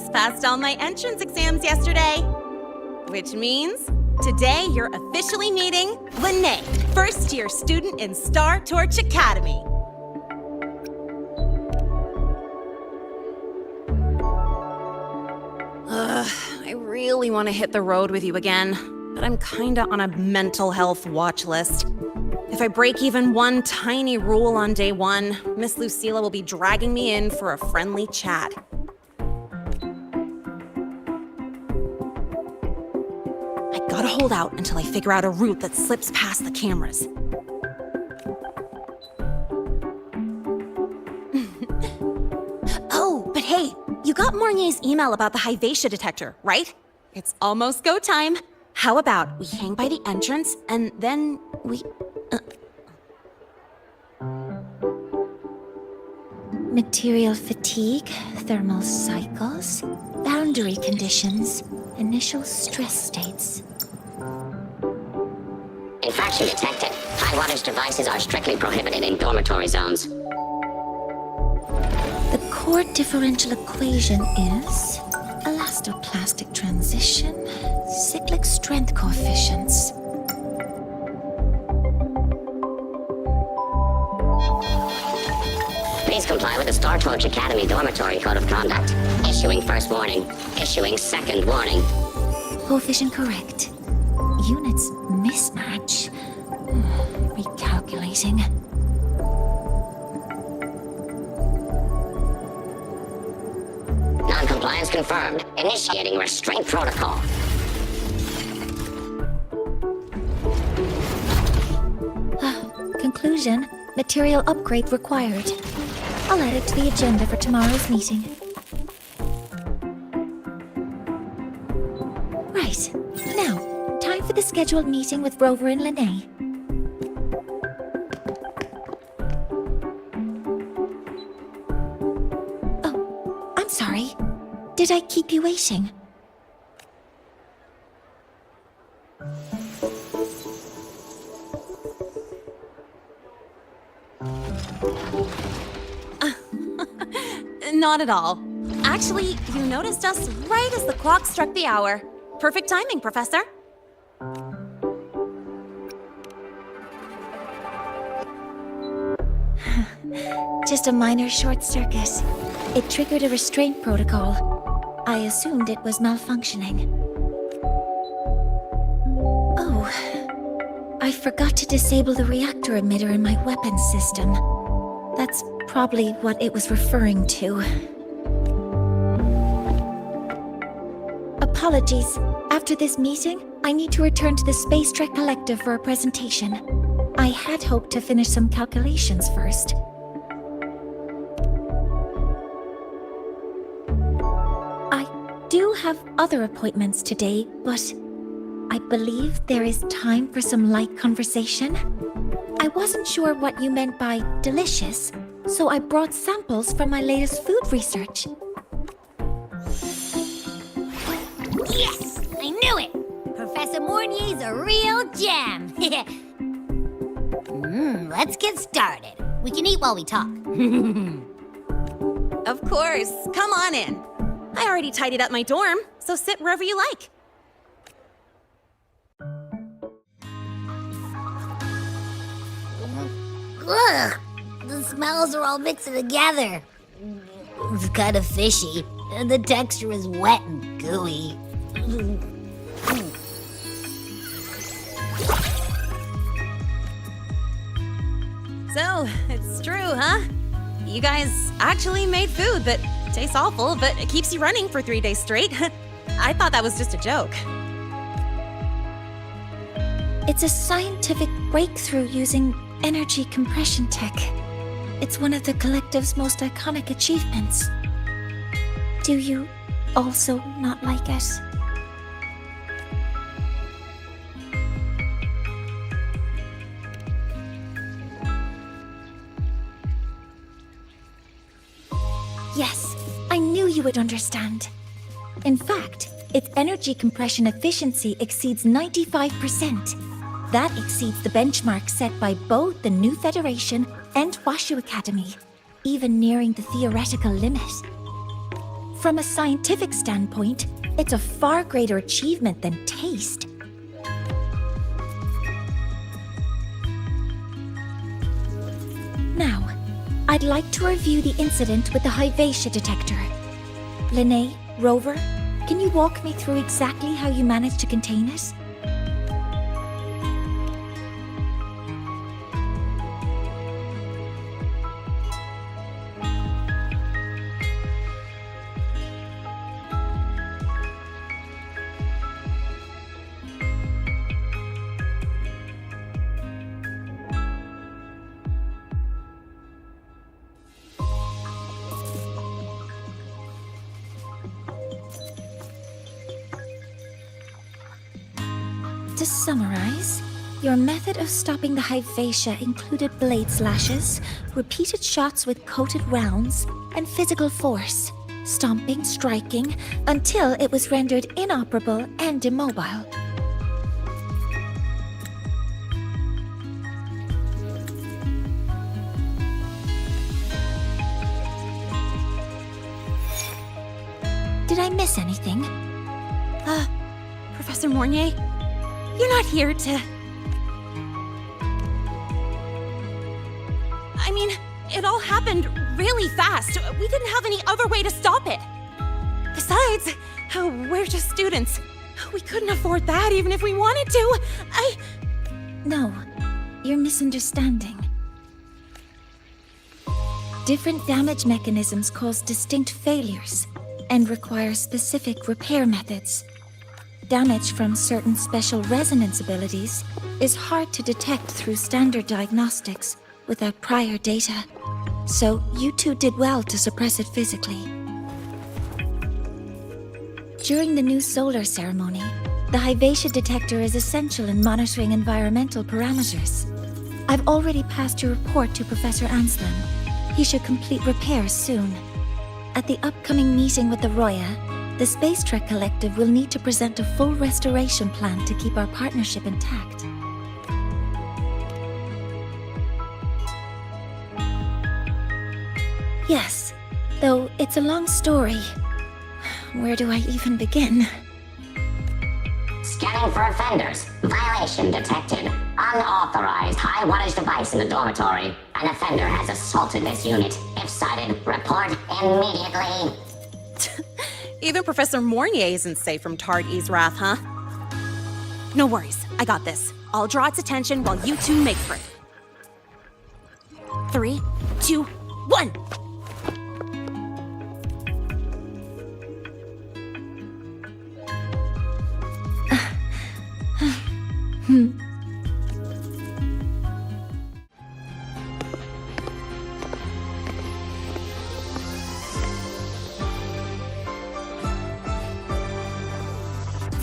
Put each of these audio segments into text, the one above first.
just passed all my entrance exams yesterday. Which means today you're officially meeting Lahai, first-year student in Star Torch Academy. I really want to hit the road with you again, but I'm kinda on a mental health watch list. If I break even one tiny rule on day one, Miss Lucilla will be dragging me in for a friendly chat. I gotta hold out until I figure out a route that slips past the cameras. Oh, but hey, you got Mornier's email about the Hyvatia detector, right? It's almost go time. How about we hang by the entrance and then we... Material fatigue, thermal cycles, boundary conditions, initial stress states. Infraction detected. High wattage devices are strictly prohibited in dormitory zones. The core differential equation is elastoplastic transition, cyclic strength coefficients. Please comply with the Star Torch Academy Dormitory Code of Conduct. Issuing first warning. Issuing second warning. Coefficient correct. Units mismatch. Recalculating. Non-compliance confirmed. Initiating restraint protocol. Conclusion. Material upgrade required. I'll add it to the agenda for tomorrow's meeting. Right. Now, time for the scheduled meeting with Rover and Lahai. Oh, I'm sorry. Did I keep you waiting? Not at all. Actually, you noticed us right as the clock struck the hour. Perfect timing, Professor. Just a minor short circuit. It triggered a restraint protocol. I assumed it was malfunctioning. Oh, I forgot to disable the reactor emitter in my weapons system. That's probably what it was referring to. Apologies. After this meeting, I need to return to the Space Trek Collective for a presentation. I had hoped to finish some calculations first. I do have other appointments today, but I believe there is time for some light conversation. I wasn't sure what you meant by delicious, so I brought samples from my latest food research. Yes! I knew it! Professor Mornier's a real gem! Let's get started. We can eat while we talk. Of course. Come on in. I already tidied up my dorm, so sit wherever you like. Ugh! The smells are all mixed together. It's kind of fishy, and the texture is wet and gooey. So, it's true, huh? You guys actually made food that tastes awful, but it keeps you running for 3 days straight. I thought that was just a joke. It's a scientific breakthrough using energy compression tech. It's one of the Collective's most iconic achievements. Do you also not like it? Yes, I knew you would understand. In fact, its energy compression efficiency exceeds 95%. That exceeds the benchmark set by both the New Federation and Washu Academy, even nearing the theoretical limit. From a scientific standpoint, it's a far greater achievement than taste. Now, I'd like to review the incident with the Hyvatia detector. Linnae, Rover, can you walk me through exactly how you managed to contain it? To summarize, your method of stopping the Hyvatia included blade slashes, repeated shots with coated rounds, and physical force, stomping, striking, until it was rendered inoperable and immobile. Did I miss anything? Professor Mornier? You're not here to... I mean, it all happened really fast. We didn't have any other way to stop it. Besides, we're just students. We couldn't afford that even if we wanted to. No, you're misunderstanding. Different damage mechanisms cause distinct failures and require specific repair methods. Damage from certain special resonance abilities is hard to detect through standard diagnostics without prior data, so you two did well to suppress it physically. During the new solar ceremony, the Hyvatia detector is essential in monitoring environmental parameters. I've already passed your report to Professor Anslem. He should complete repairs soon. At the upcoming meeting with the Roya, the Space Trek Collective will need to present a full restoration plan to keep our partnership intact. Yes, though it's a long story. Where do I even begin? Scanning for offenders. Violation detected. Unauthorized high-wattage device in the dormitory. An offender has assaulted this unit. If sighted, report immediately. Even Professor Mornier isn't safe from Tard-E's wrath, huh? No worries, I got this. I'll draw its attention while you two make for it. 3, 2, 1!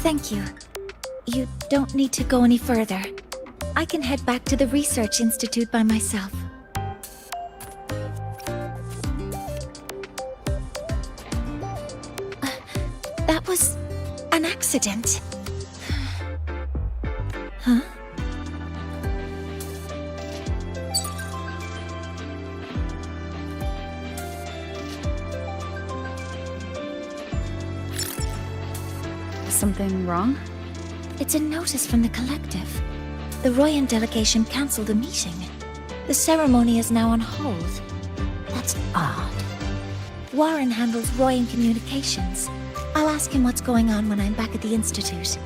Thank you. You don't need to go any further. I can head back to the Research Institute by myself. That was an accident. Huh? Something wrong? It's a notice from the Collective. The Royan delegation cancelled the meeting. The ceremony is now on hold. That's odd. Warren handles Royan communications. I'll ask him what's going on when I'm back at the Institute.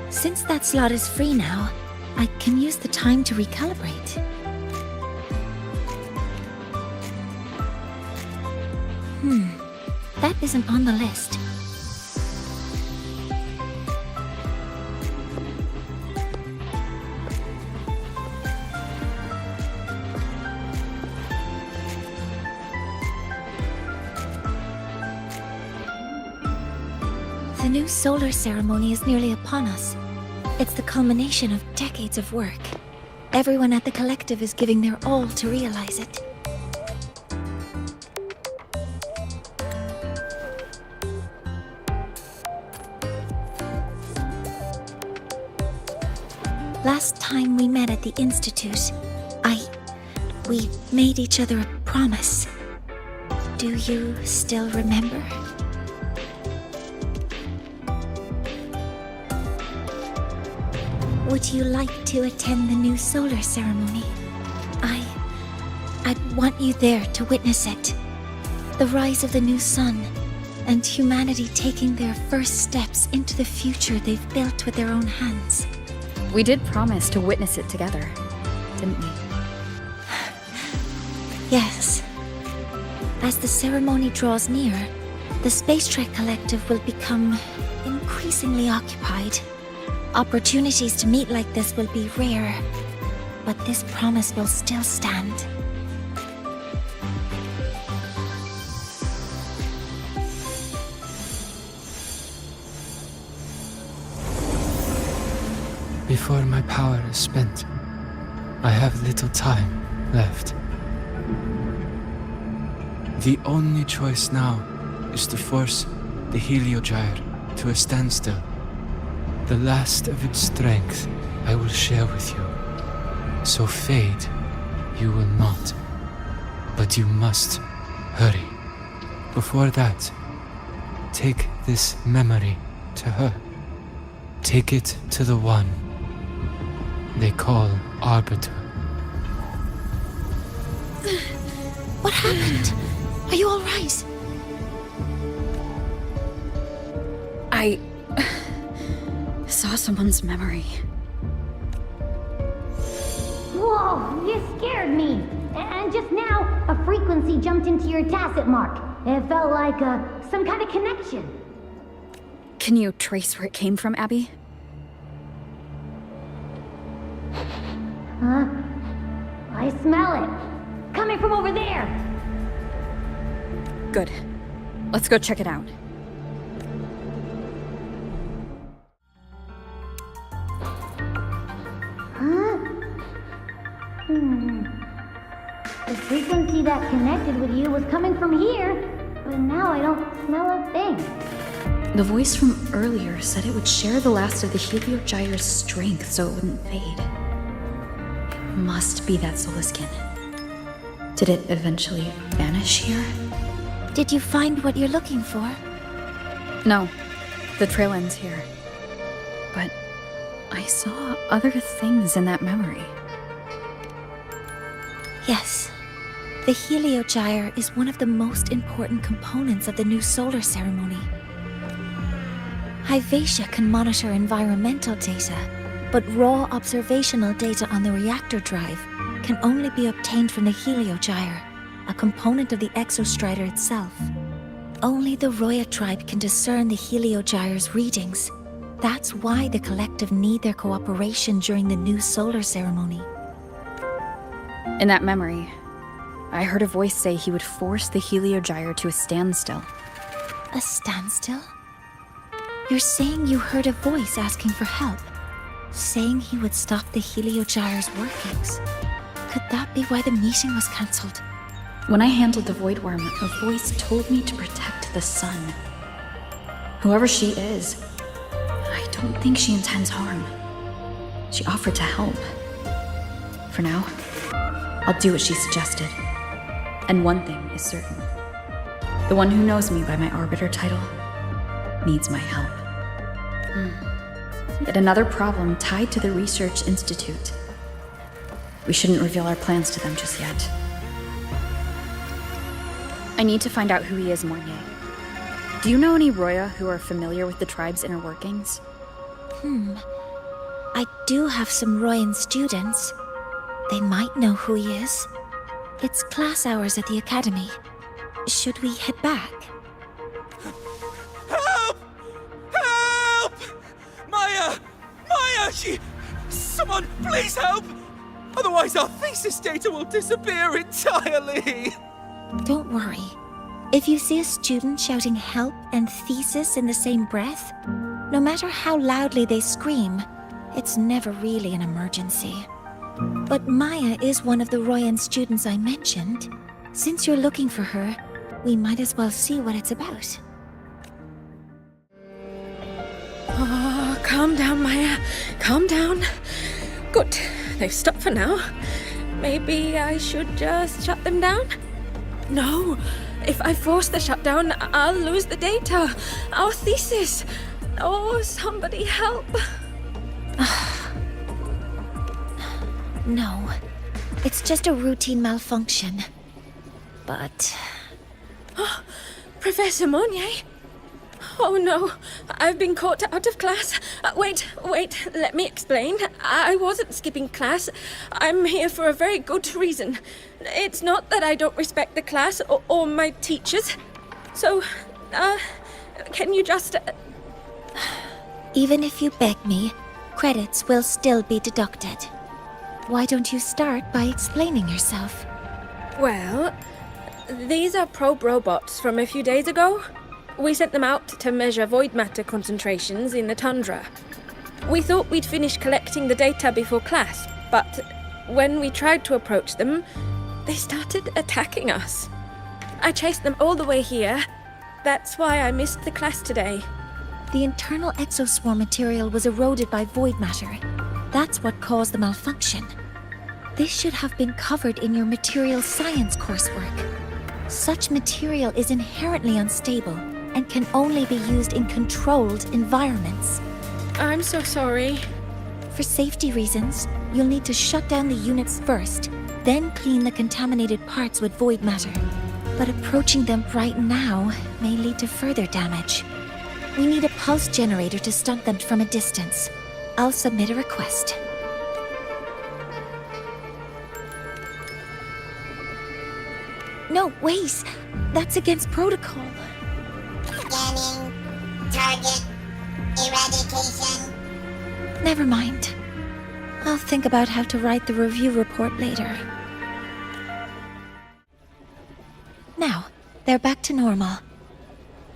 Since that slot is free now, I can use the time to recalibrate. That isn't on the list. The new solar ceremony is nearly upon us. It's the culmination of decades of work. Everyone at the Collective is giving their all to realize it. Last time we met at the Institute, we made each other a promise. Do you still remember? Would you like to attend the new solar ceremony? I'd want you there to witness it. The rise of the new sun, and humanity taking their first steps into the future they've built with their own hands. We did promise to witness it together, didn't we? Yes. As the ceremony draws near, the Space Trek Collective will become increasingly occupied. Opportunities to meet like this will be rare, but this promise will still stand. Before my power is spent, I have little time left. The only choice now is to force the Heliogyre to a standstill. The last of its strength I will share with you. So fade, you will not. But you must hurry. Before that, take this memory to her. Take it to the one they call Arbiter. What happened? Are you all right? I saw someone's memory. Whoa, you scared me. And just now, a frequency jumped into your tacit mark. It felt like some kind of connection. Can you trace where it came from, Abby? Huh? I smell it. Coming from over there. Good. Let's go check it out. Huh? The frequency that connected with you was coming from here, but now I don't smell a thing. The voice from earlier said it would share the last of the Heliogyre's strength so it wouldn't fade. It must be that Solaskin. Did it eventually vanish here? Did you find what you're looking for? No. The trail ends here. But I saw other things in that memory. Yes. The Heliogyre is one of the most important components of the new solar ceremony. Hyvatia can monitor environmental data, but raw observational data on the reactor drive can only be obtained from the Heliogyre, a component of the Exostrider itself. Only the Roya tribe can discern the Heliogyre's readings. That's why the Collective need their cooperation during the new solar ceremony. In that memory, I heard a voice say he would force the Heliogyre to a standstill. A standstill? You're saying you heard a voice asking for help? Saying he would stop the Heliogyre's workings? Could that be why the meeting was cancelled? When I handled the Void Worm, a voice told me to protect the sun. Whoever she is, I don't think she intends harm. She offered to help. For now, I'll do what she suggested. And one thing is certain. The one who knows me by my Arbiter title needs my help. Yet another problem tied to the Research Institute. We shouldn't reveal our plans to them just yet. I need to find out who he is, Mornier. Do you know any Roya who are familiar with the tribe's inner workings? I do have some Royan students. They might know who he is. It's class hours at the academy. Should we head back? Help! Help! Maya! Maya! Someone, please help! Otherwise our thesis data will disappear entirely! Don't worry. If you see a student shouting help and thesis in the same breath, no matter how loudly they scream, it's never really an emergency. But Maya is one of the Royan students I mentioned. Since you're looking for her, we might as well see what it's about. Oh, calm down, Maya. Calm down. Good. They've stopped for now. Maybe I should just shut them down? No. If I force the shutdown, I'll lose the data. Our thesis. Oh, somebody help. No, it's just a routine malfunction. But... Professor Monnier? Oh no, I've been caught out of class. Wait, let me explain. I wasn't skipping class. I'm here for a very good reason. It's not that I don't respect the class or my teachers. So, can you just... Even if you beg me, credits will still be deducted. Why don't you start by explaining yourself? Well, these are probe robots from a few days ago. We sent them out to measure void matter concentrations in the tundra. We thought we'd finish collecting the data before class, but when we tried to approach them, they started attacking us. I chased them all the way here. That's why I missed the class today. The internal exoswarm material was eroded by void matter. That's what caused the malfunction. This should have been covered in your material science coursework. Such material is inherently unstable and can only be used in controlled environments. I'm so sorry. For safety reasons, you'll need to shut down the units first, then clean the contaminated parts with void matter. But approaching them right now may lead to further damage. We need a pulse generator to stun them from a distance. I'll submit a request. No, wait! That's against protocol. Scanning. Target. Eradication. Never mind. I'll think about how to write the review report later. Now, they're back to normal.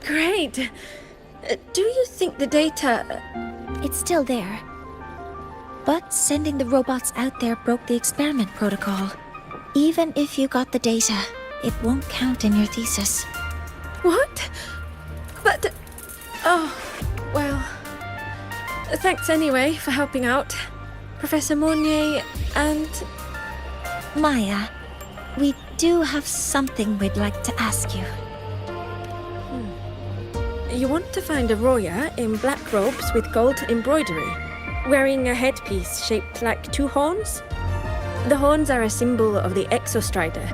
Great. Do you think the data... It's still there. But sending the robots out there broke the experiment protocol. Even if you got the data, it won't count in your thesis. What? But... Oh, well... Thanks anyway for helping out, Professor Monnier and... Maya, we do have something we'd like to ask you. You want to find a Roya in black robes with gold embroidery, wearing a headpiece shaped like two horns? The horns are a symbol of the Exostrider.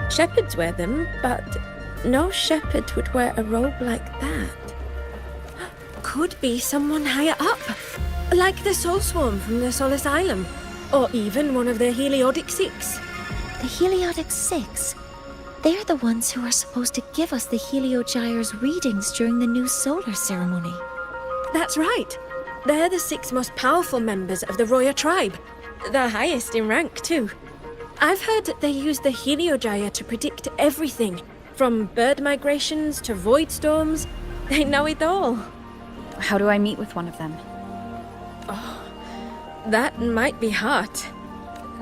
Shepherds wear them, but no shepherd would wear a robe like that. Could be someone higher up, like the Soul Swarm from the Sol Asylum, or even one of the Heliodic Six. The Heliodic Six? They're the ones who are supposed to give us the Heliogyre's readings during the new solar ceremony. That's right. They're the 6 most powerful members of the Roya tribe. The highest in rank, too. I've heard that they use the Heliogyre to predict everything, from bird migrations to void storms. They know it all. How do I meet with one of them? That might be hard.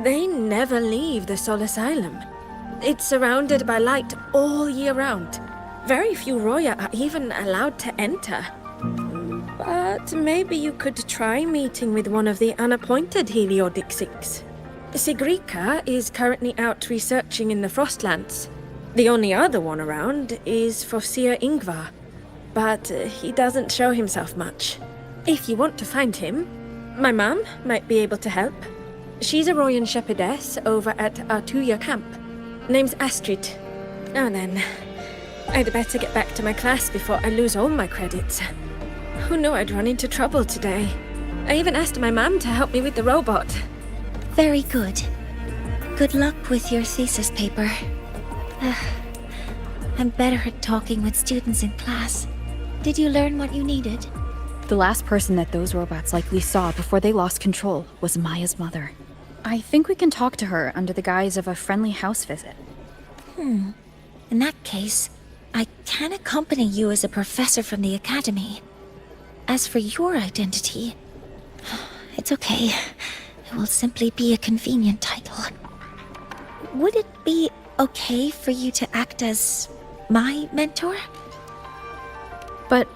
They never leave the Sol Asylum. It's surrounded by light all year round. Very few Roya are even allowed to enter. But maybe you could try meeting with one of the unappointed Heliodic Six. Sigrika is currently out researching in the Frostlands. The only other one around is Fosir Ingvar, but he doesn't show himself much. If you want to find him, my mum might be able to help. She's a Royan shepherdess over at Artuya camp. Name's Astrid. Now then, I'd better get back to my class before I lose all my credits. Who knew I'd run into trouble today? I even asked my mum to help me with the robot. Very good. Good luck with your thesis paper. I'm better at talking with students in class. Did you learn what you needed? The last person that those robots likely saw before they lost control was Maya's mother. I think we can talk to her under the guise of a friendly house visit. In that case, I can accompany you as a professor from the academy. As for your identity, it's okay. It will simply be a convenient title. Would it be okay for you to act as my mentor? But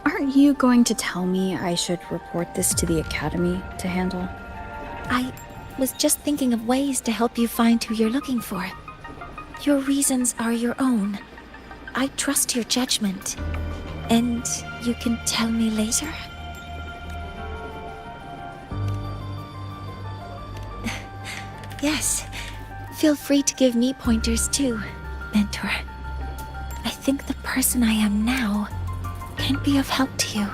aren't you going to tell me I should report this to the academy to handle? I was just thinking of ways to help you find who you're looking for. Your reasons are your own. I trust your judgment. And you can tell me later? Yes. Feel free to give me pointers too, Mentor. I think the person I am now can be of help to you.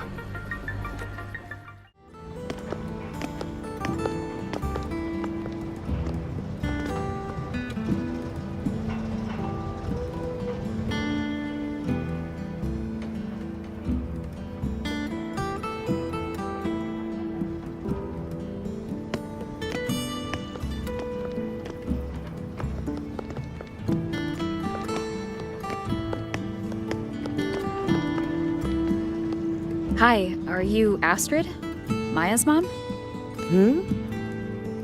Hi, are you Astrid? Maya's mom?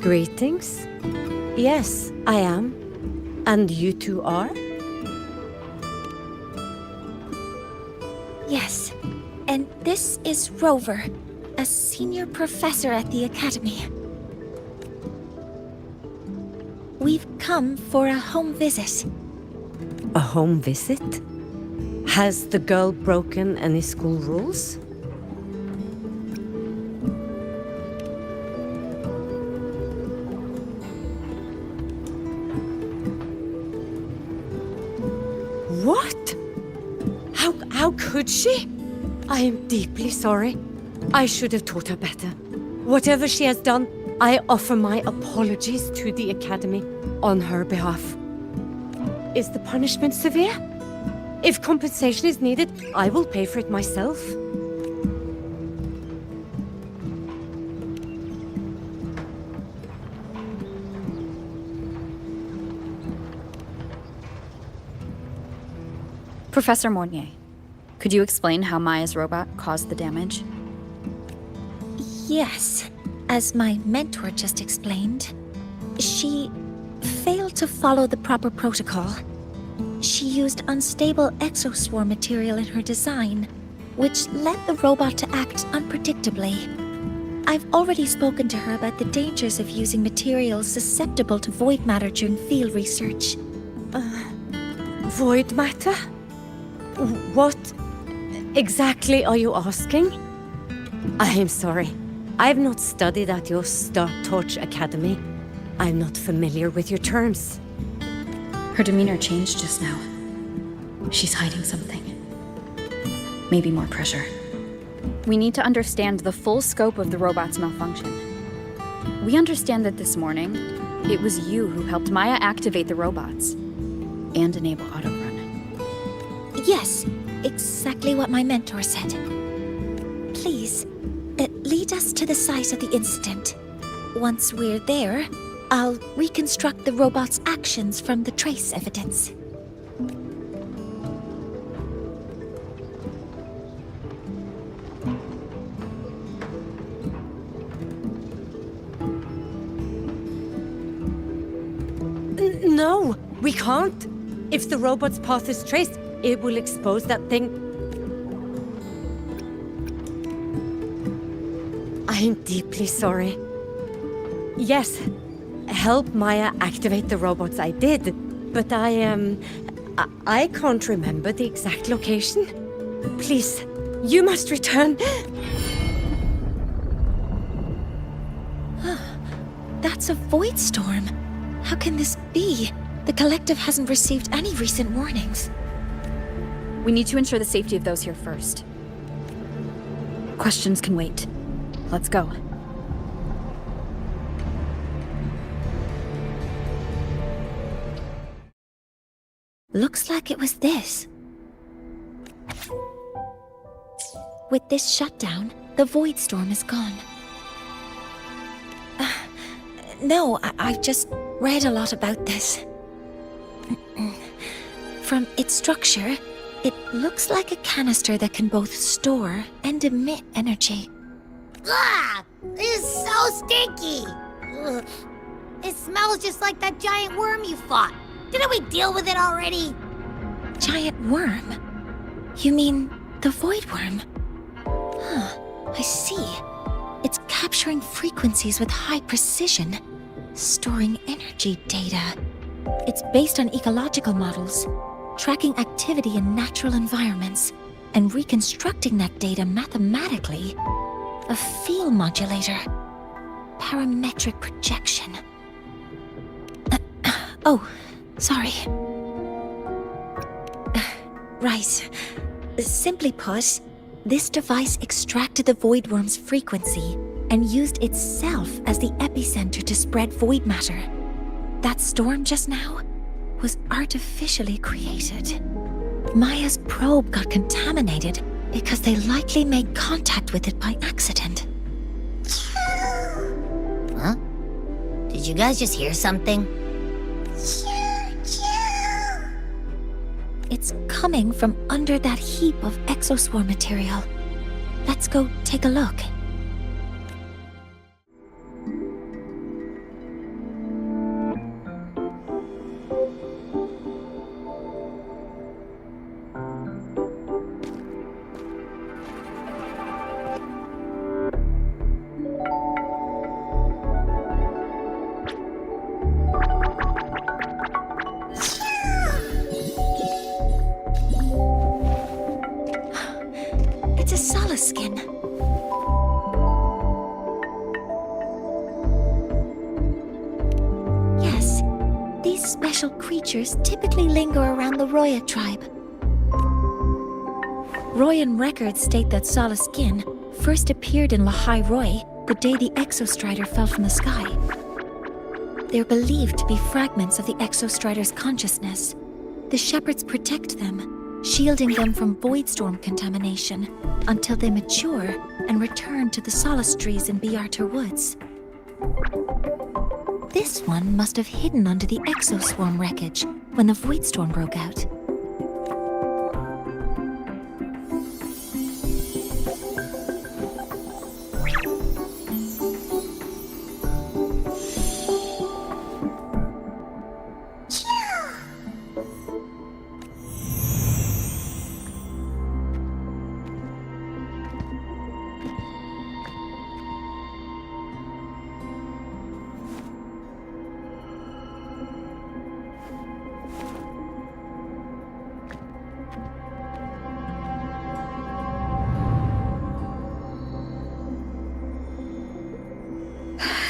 Greetings. Yes, I am. And you two are? Yes. And this is Rover, a senior professor at the Academy. We've come for a home visit. A home visit? Has the girl broken any school rules? What? How could she? I am deeply sorry. I should have taught her better. Whatever she has done, I offer my apologies to the Academy on her behalf. Is the punishment severe? If compensation is needed, I will pay for it myself. Professor Mornier, could you explain how Maya's robot caused the damage? Yes, as my mentor just explained, she failed to follow the proper protocol. She used unstable exoswarm material in her design, which led the robot to act unpredictably. I've already spoken to her about the dangers of using materials susceptible to void matter during field research. Void matter? What exactly are you asking? I am sorry. I've not studied at your Star Torch Academy. I'm not familiar with your terms. Her demeanor changed just now. She's hiding something. Maybe more pressure. We need to understand the full scope of the robot's malfunction. We understand that this morning, it was you who helped Maya activate the robots and enable autorun. Yes, exactly what my mentor said. Please, lead us to the site of the incident. Once we're there, I'll reconstruct the robot's actions from the trace evidence. No, we can't. If the robot's path is traced, it will expose that thing. I am deeply sorry. Yes, help Maya activate the robots I did, but I can't remember the exact location. Please, you must return. That's a void storm. How can this be? The collective hasn't received any recent warnings. We need to ensure the safety of those here first. Questions can wait. Let's go. Looks like it was this. With this shutdown, the void storm is gone. No, I've just read a lot about this. From its structure, it looks like a canister that can both store and emit energy. Ah! This is so stinky! Ugh. It smells just like that giant worm you fought. Didn't we deal with it already? Giant worm? You mean the void worm? Huh, I see. It's capturing frequencies with high precision, storing energy data. It's based on ecological models. tracking activity in natural environments, and reconstructing that data mathematically. A field modulator. Parametric projection. Oh, sorry. Right. Simply put, this device extracted the void worm's frequency and used itself as the epicenter to spread void matter. That storm just now was artificially created. Maya's probe got contaminated because they likely made contact with it by accident. Huh? Did you guys just hear something? It's coming from under that heap of exoswarm material. Let's go take a look. It's a Solace skin. Yes, these special creatures typically linger around the Roya tribe. Royan records state that Solace skin first appeared in Lahai-Roi the day the Exostrider fell from the sky. They're believed to be fragments of the Exostrider's consciousness. The shepherds protect them, shielding them from void storm contamination until they mature and return to the Solace trees in Biarter Woods. This one must have hidden under the exoswarm wreckage when the void storm broke out.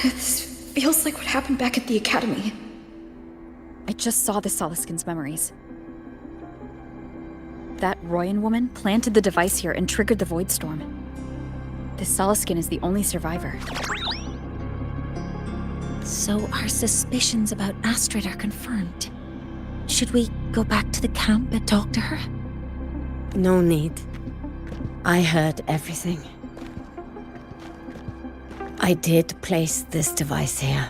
This feels like what happened back at the academy. I just saw the Solaskin's memories. That Royan woman planted the device here and triggered the void storm. This Solaskin is the only survivor. So our suspicions about Astrid are confirmed. Should we go back to the camp and talk to her? No need. I heard everything. I did place this device here.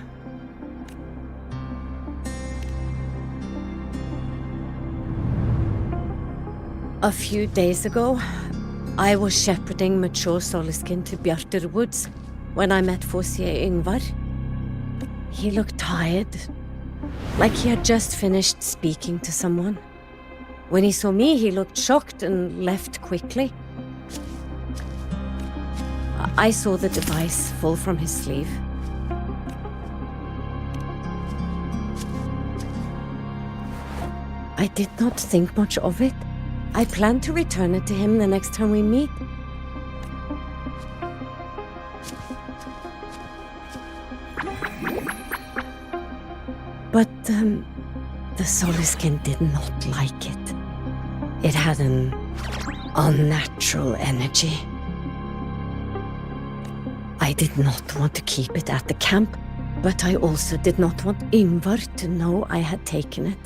A few days ago, I was shepherding mature Solaskin to Bjarter Woods when I met Fossier Yngvar. He looked tired, like he had just finished speaking to someone. When he saw me, he looked shocked and left quickly. I saw the device fall from his sleeve. I did not think much of it. I plan to return it to him the next time we meet. But the Solaskin did not like it. It had an unnatural energy. I did not want to keep it at the camp, but I also did not want Yngvar to know I had taken it.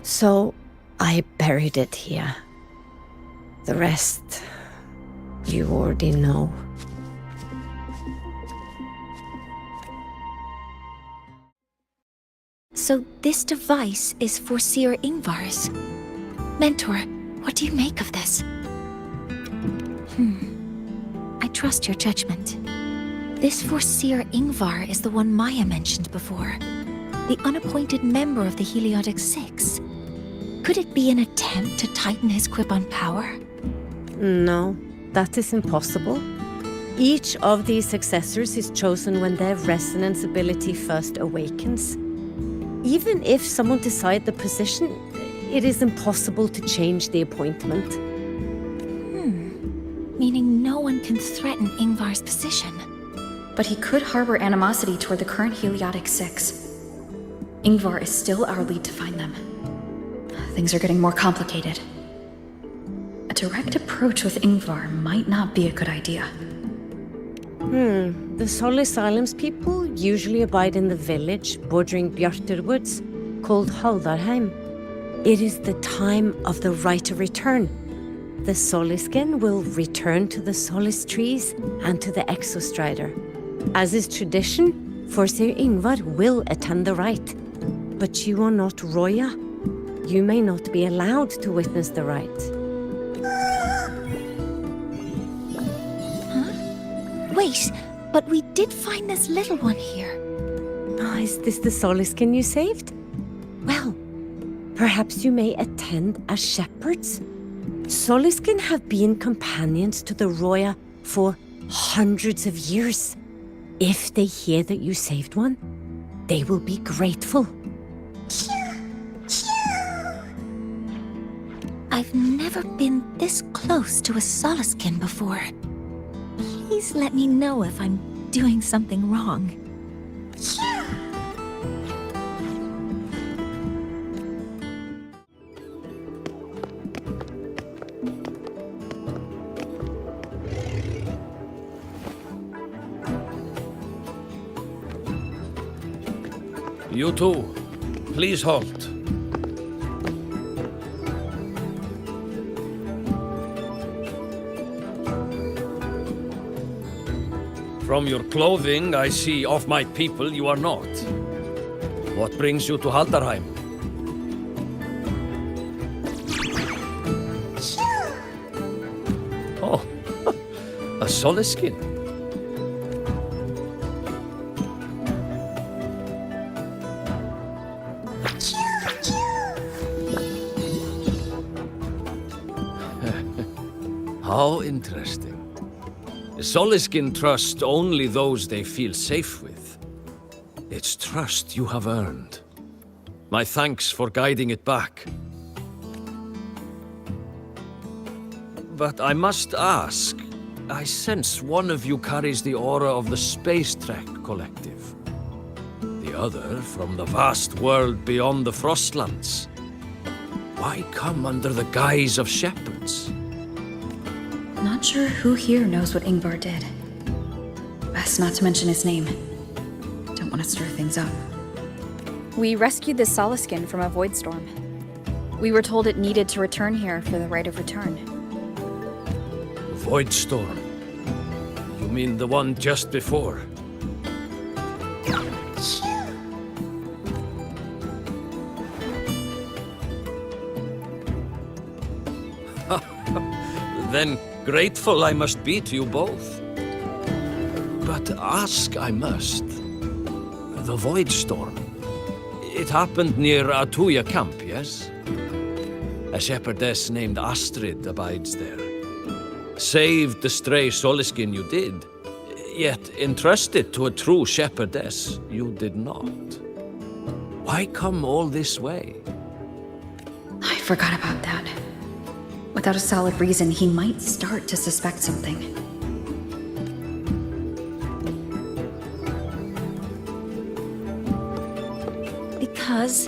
So I buried it here. The rest, you already know. So this device is Foreseer Yngvar's. Mentor, what do you make of this? I trust your judgment. This Foreseer Yngvar is the one Maya mentioned before. The unappointed member of the Heliotic Six. Could it be an attempt to tighten his grip on power? No, that is impossible. Each of these successors is chosen when their resonance ability first awakens. Even if someone decides the position, it is impossible to change the appointment. Meaning no one can threaten Ingvar's position. But he could harbor animosity toward the current Heliotic Six. Ingvar is still our lead to find them. Things are getting more complicated. A direct approach with Ingvar might not be a good idea. The Solis Islands people usually abide in the village bordering Bjartur Woods, called Haldarheim. It is the time of the right of return. The Soliskin will return to the Solis trees and to the Exostrider. As is tradition, Forseer Ingvar will attend the rite. But you are not Roya. You may not be allowed to witness the rite. Wait, but we did find this little one here. Is this the Soliskin you saved? Well, perhaps you may attend as shepherds. Soliskin have been companions to the Roya for hundreds of years. If they hear that you saved one, they will be grateful. I've never been this close to a Soliskin before. Please let me know if I'm doing something wrong. You two, please halt. From your clothing, I see of my people you are not. What brings you to Haldarheim? Oh, a Soliskin. How interesting. Soliskin trust only those they feel safe with. It's trust you have earned. My thanks for guiding it back. But I must ask, I sense one of you carries the aura of the Space Trek Collective. The other from the vast world beyond the Frostlands. Why come under the guise of shepherds? Not sure who here knows what Ingvar did. Best not to mention his name. Don't want to stir things up. We rescued the Soliskin from a void storm. We were told it needed to return here for the rite of return. Void storm? You mean the one just before? Then grateful I must be to you both. But ask I must. The Void Storm. It happened near Atuya camp, yes? A shepherdess named Astrid abides there. Saved the stray Soliskin you did, yet entrusted to a true shepherdess you did not. Why come all this way? I forgot about that. Without a solid reason, he might start to suspect something. Because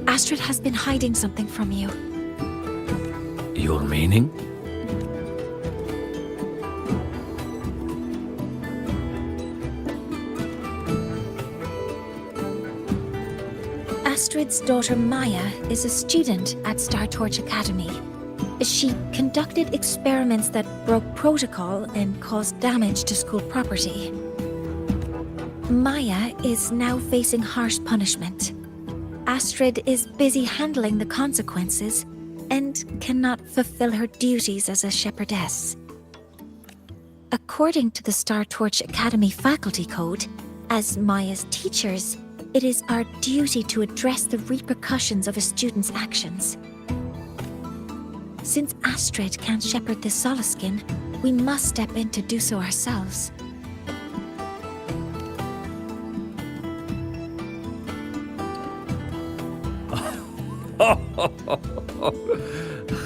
Astrid has been hiding something from you. Your meaning? Astrid's daughter Maya is a student at Star Torch Academy. She conducted experiments that broke protocol and caused damage to school property. Maya is now facing harsh punishment. Astrid is busy handling the consequences and cannot fulfill her duties as a shepherdess. According to the Star Torch Academy faculty code, as Maya's teachers, it is our duty to address the repercussions of a student's actions. Since Astrid can't shepherd the Soliskin, we must step in to do so ourselves.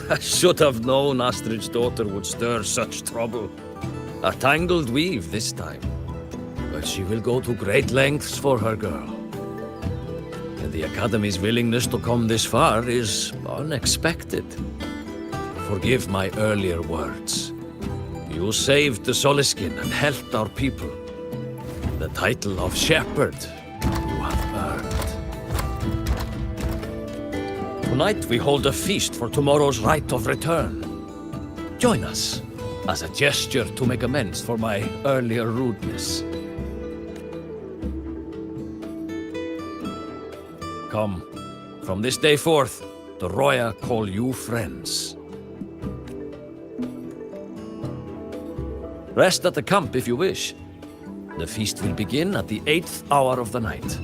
I should have known Astrid's daughter would stir such trouble. A tangled weave this time. But she will go to great lengths for her girl. And the Academy's willingness to come this far is unexpected. Forgive my earlier words. You saved the Soliskin and helped our people. The title of Shepherd you have earned. Tonight we hold a feast for tomorrow's rite of return. Join us as a gesture to make amends for my earlier rudeness. Come, from this day forth, the Roya call you friends. Rest at the camp if you wish. The feast will begin at the 8th hour of the night.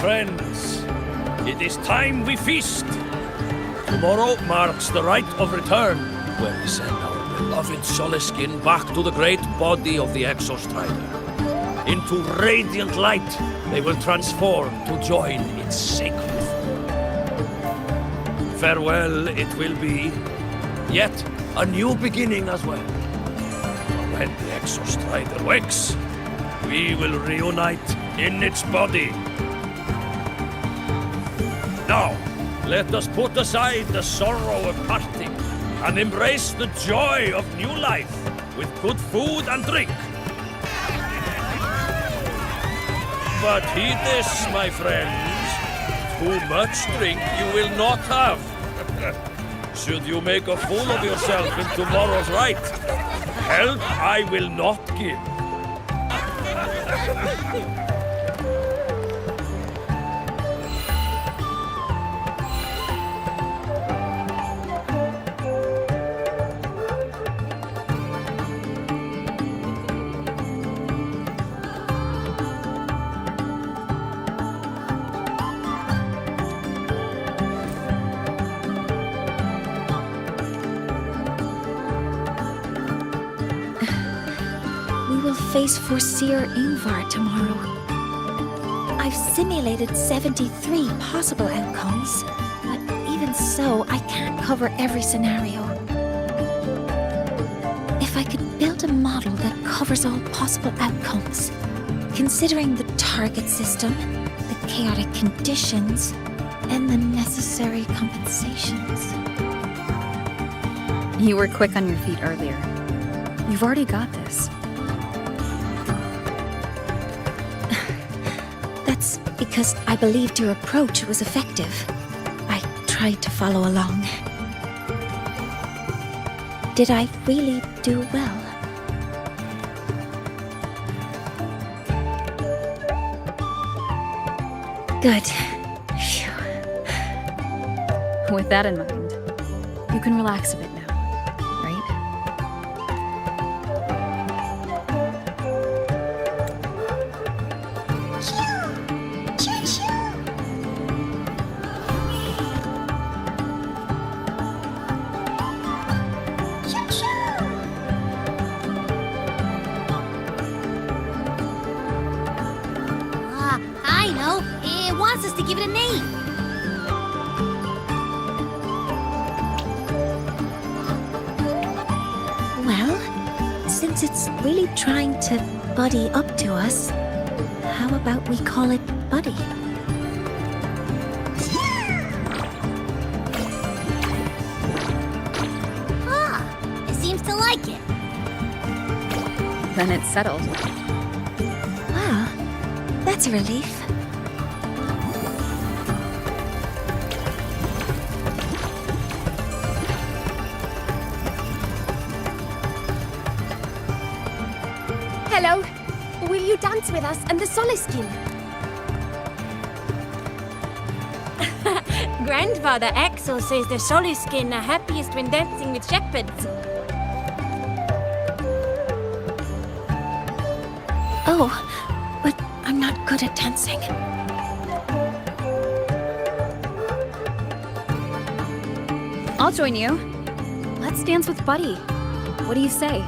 Friends, it is time we feast. Tomorrow marks the rite of return, where we send our beloved Soliskin back to the great body of the Exostrider. Into radiant light, they will transform to join its sacred fold. Farewell it will be, yet a new beginning as well. When the Exostrider wakes, we will reunite in its body. Now, let us put aside the sorrow of parting and embrace the joy of new life with good food and drink. But heed this, my friends. Too much drink you will not have. Should you make a fool of yourself in tomorrow's rite, help I will not give. Face Foreseer Ingvar tomorrow. I've simulated 73 possible outcomes, but even so, I can't cover every scenario. If I could build a model that covers all possible outcomes, considering the target system, the chaotic conditions, and the necessary compensations. You were quick on your feet earlier. You've already got this. That's because I believed your approach was effective. I tried to follow along. Did I really do well? Good. Phew. With that in mind, you can relax a bit now, right? I know. It wants us to give it a name. Well, since it's really trying to buddy up to us, how about we call it Buddy? It seems to like it. Then it's settled. Well, that's a relief. Hello. Will you dance with us and the Soliskin? Grandfather Axel says the Soluskin are happiest when dancing with shepherds. Oh, but I'm not good at dancing. I'll join you. Let's dance with Buddy. What do you say?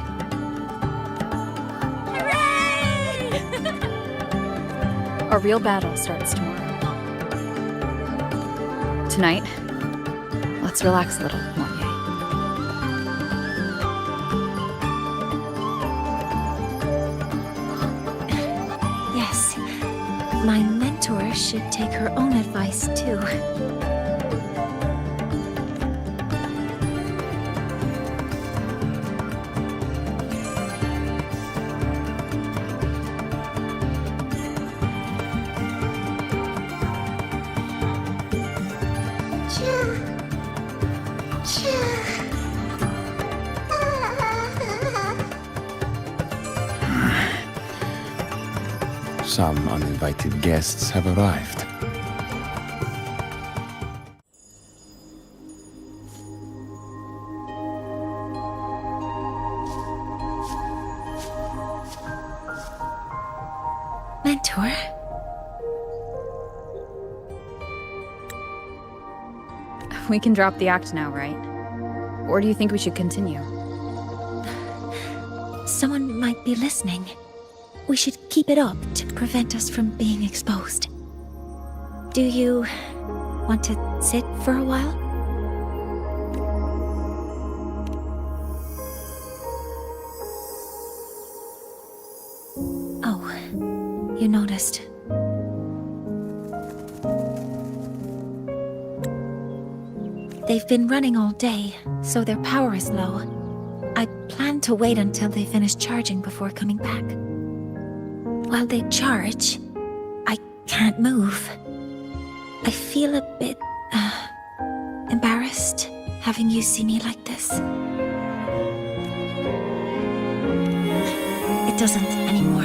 Our real battle starts tomorrow. Tonight, let's relax a little, won't we? Yes, my mentor should take her own advice too. Some uninvited guests have arrived. Mentor? We can drop the act now, right? Or do you think we should continue? Someone might be listening. We should keep it up to prevent us from being exposed. Do you want to sit for a while? Oh, you noticed. They've been running all day, so their power is low. I plan to wait until they finish charging before coming back. While they charge, I can't move. I feel a bit, embarrassed having you see me like this. It doesn't anymore.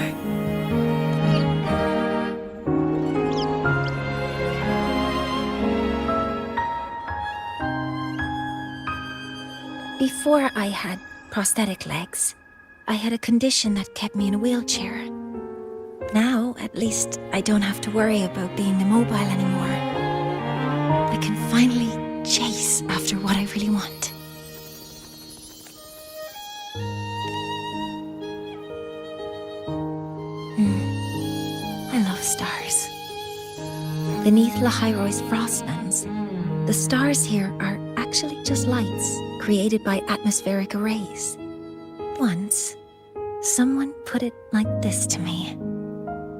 Before I had prosthetic legs, I had a condition that kept me in a wheelchair. Now, at least, I don't have to worry about being immobile anymore. I can finally chase after what I really want. I love stars. Beneath Lahai-Roi's frostlands, the stars here are actually just lights created by atmospheric arrays. Once, someone put it like this to me.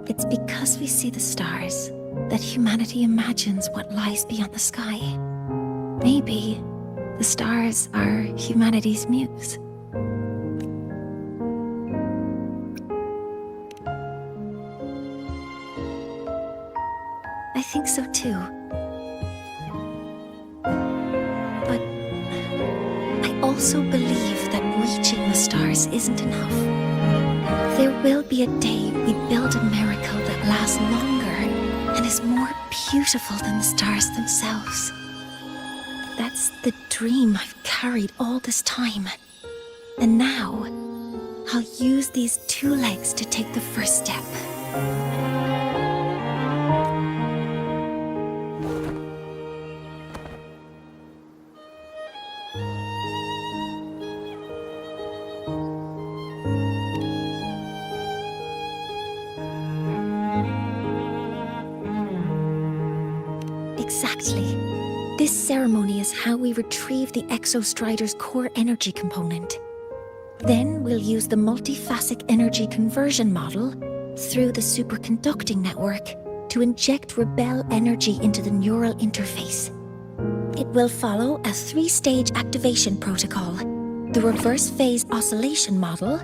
It's because we see the stars that humanity imagines what lies beyond the sky. Maybe the stars are humanity's muse. I think so too. But I also believe that reaching the stars isn't enough. There will be a day we build a miracle that lasts longer and is more beautiful than the stars themselves. That's the dream I've carried all this time. And now, I'll use these 2 legs to take the first step. Exactly. This ceremony is how we retrieve the Exostrider's core energy component. Then we'll use the multiphasic energy conversion model through the superconducting network to inject rebel energy into the neural interface. It will follow a 3-stage activation protocol: the reverse phase oscillation model,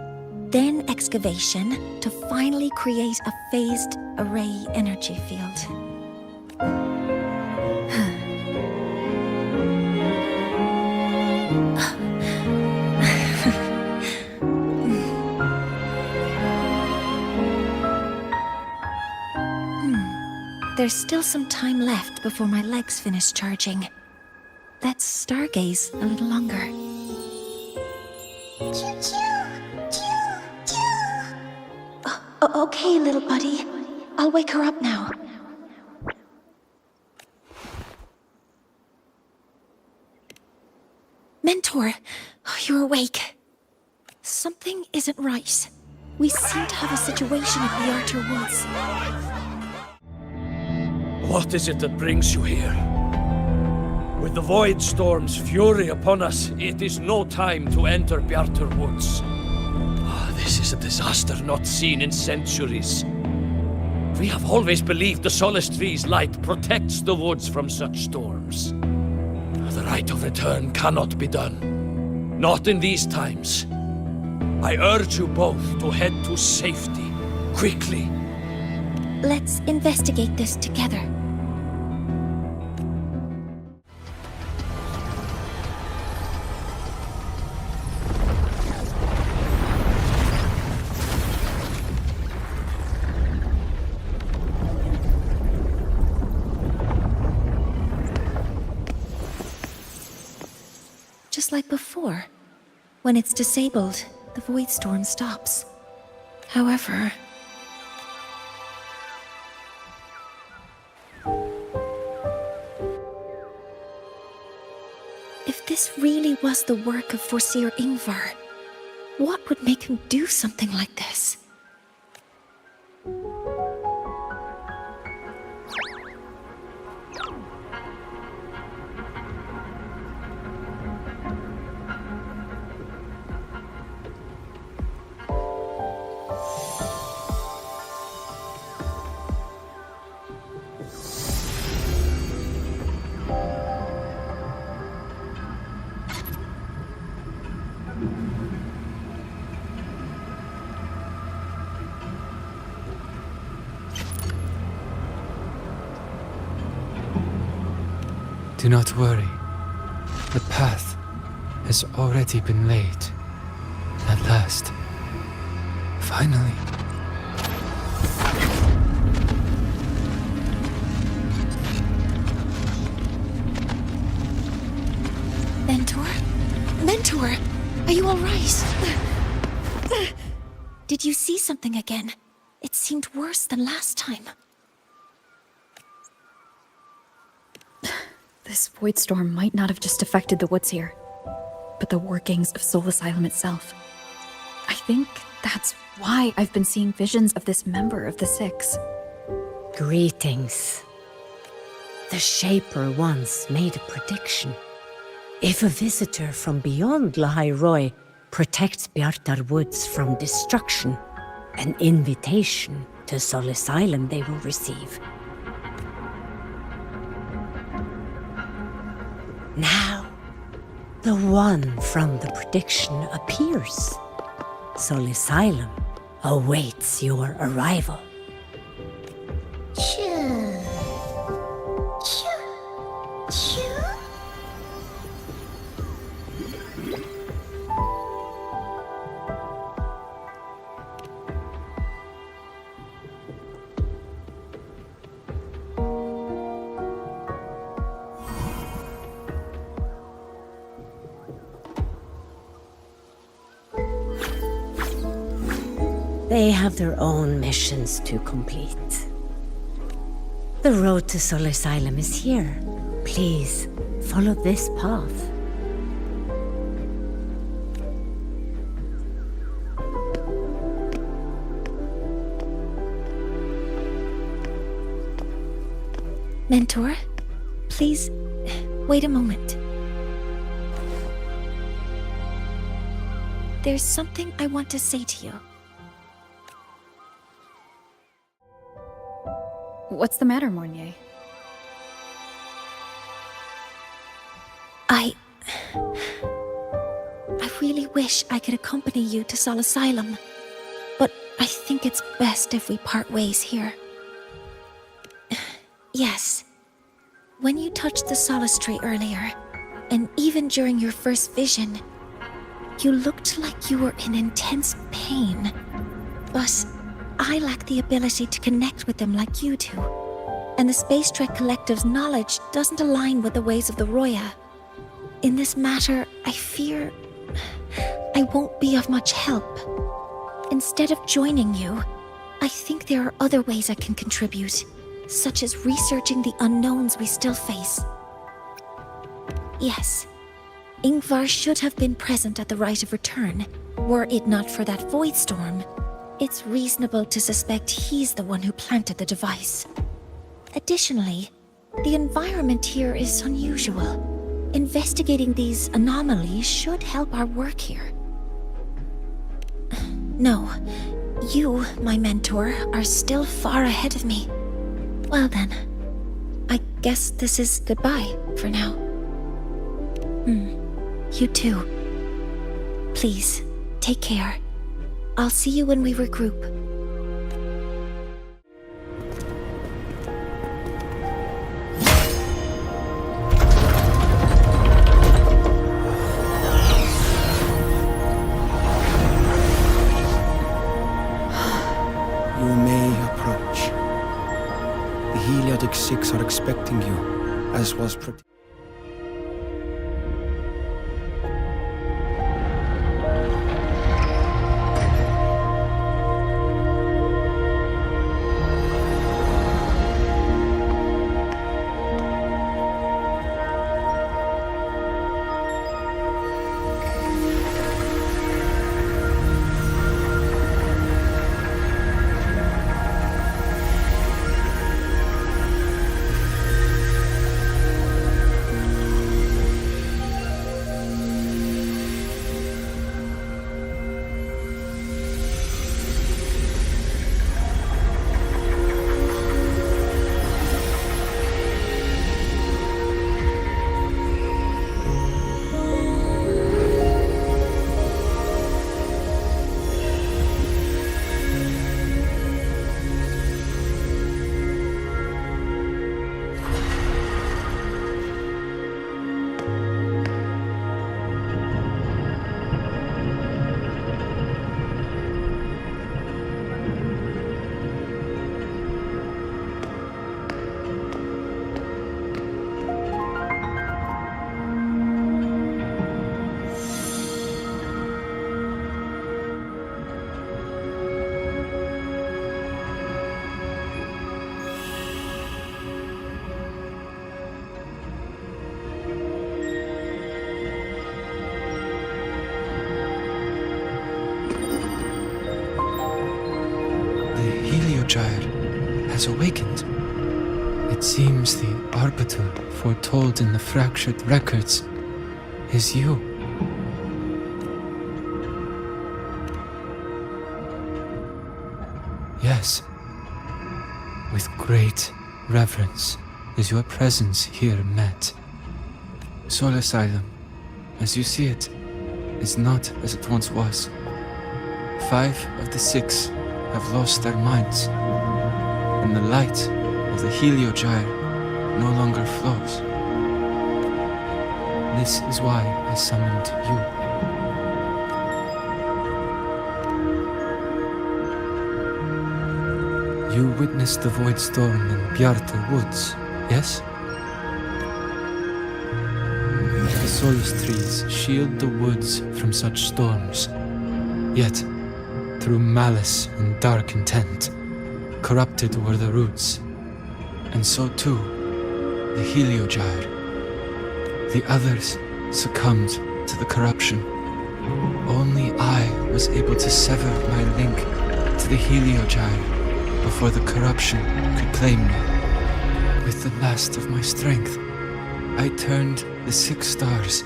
then excavation to finally create a phased array energy field. There's still some time left before my legs finish charging. Let's stargaze a little longer. Okay, little buddy. I'll wake her up now. Mentor, you're awake. Something isn't right. We seem to have a situation at the Archer Woods. What is it that brings you here? With the Void Storm's fury upon us, it is no time to enter Bjartur Woods. This is a disaster not seen in centuries. We have always believed the Solace Tree's light protects the woods from such storms. The rite of return cannot be done. Not in these times. I urge you both to head to safety, quickly. Let's investigate this together. Just like before. When it's disabled, the Void Storm stops. However... if this really was the work of Foreseer Ingvar, what would make him do something like this? Do not worry. The path has already been laid. At last. Finally. Mentor? Mentor! Are you alright? Did you see something again? It seemed worse than last time. This void storm might not have just affected the woods here, but the workings of Soul Asylum itself. I think that's why I've been seeing visions of this member of the Six. Greetings. The Shaper once made a prediction. If a visitor from beyond Lahai-Roi protects Bjartur Woods from destruction, an invitation to Soul Asylum they will receive. Now, the one from the prediction appears. Soul Asylum awaits your arrival. They have their own missions to complete. The road to Soul Asylum is here. Please, follow this path. Mentor, please, wait a moment. There's something I want to say to you. What's the matter, Mornier? I really wish I could accompany you to Soul Asylum, but I think it's best if we part ways here. Yes, when you touched the Solace Tree earlier, and even during your first vision, you looked like you were in intense pain, but I lack the ability to connect with them like you do. and the Space Trek Collective's knowledge doesn't align with the ways of the Roya. In this matter, I fear I won't be of much help. Instead of joining you, I think there are other ways I can contribute, such as researching the unknowns we still face. Yes, Ingvar should have been present at the Rite of Return. Were it not for that void storm, it's reasonable to suspect he's the one who planted the device. Additionally, the environment here is unusual. Investigating these anomalies should help our work here. No, you, my mentor, are still far ahead of me. Well then, I guess this is goodbye for now. You too. Please, take care. I'll see you when we regroup. You may approach. The Heliotic Six are expecting you, as was predicted. Has awakened. It seems the Arbiter foretold in the fractured records is you. Yes. With great reverence is your presence here met. Soul Asylum, as you see it, is not as it once was. 5 of the 6 have lost their minds, and the light of the Heliogyre no longer flows. This is why I summoned you. You witnessed the void storm in Bjarta Woods, yes? The solace trees shield the woods from such storms, yet, through malice and dark intent, corrupted were the roots, and so too the Heliogyre. The others succumbed to the corruption. Only I was able to sever my link to the Heliogyre before the corruption could claim me. With the last of my strength, I turned the 6 stars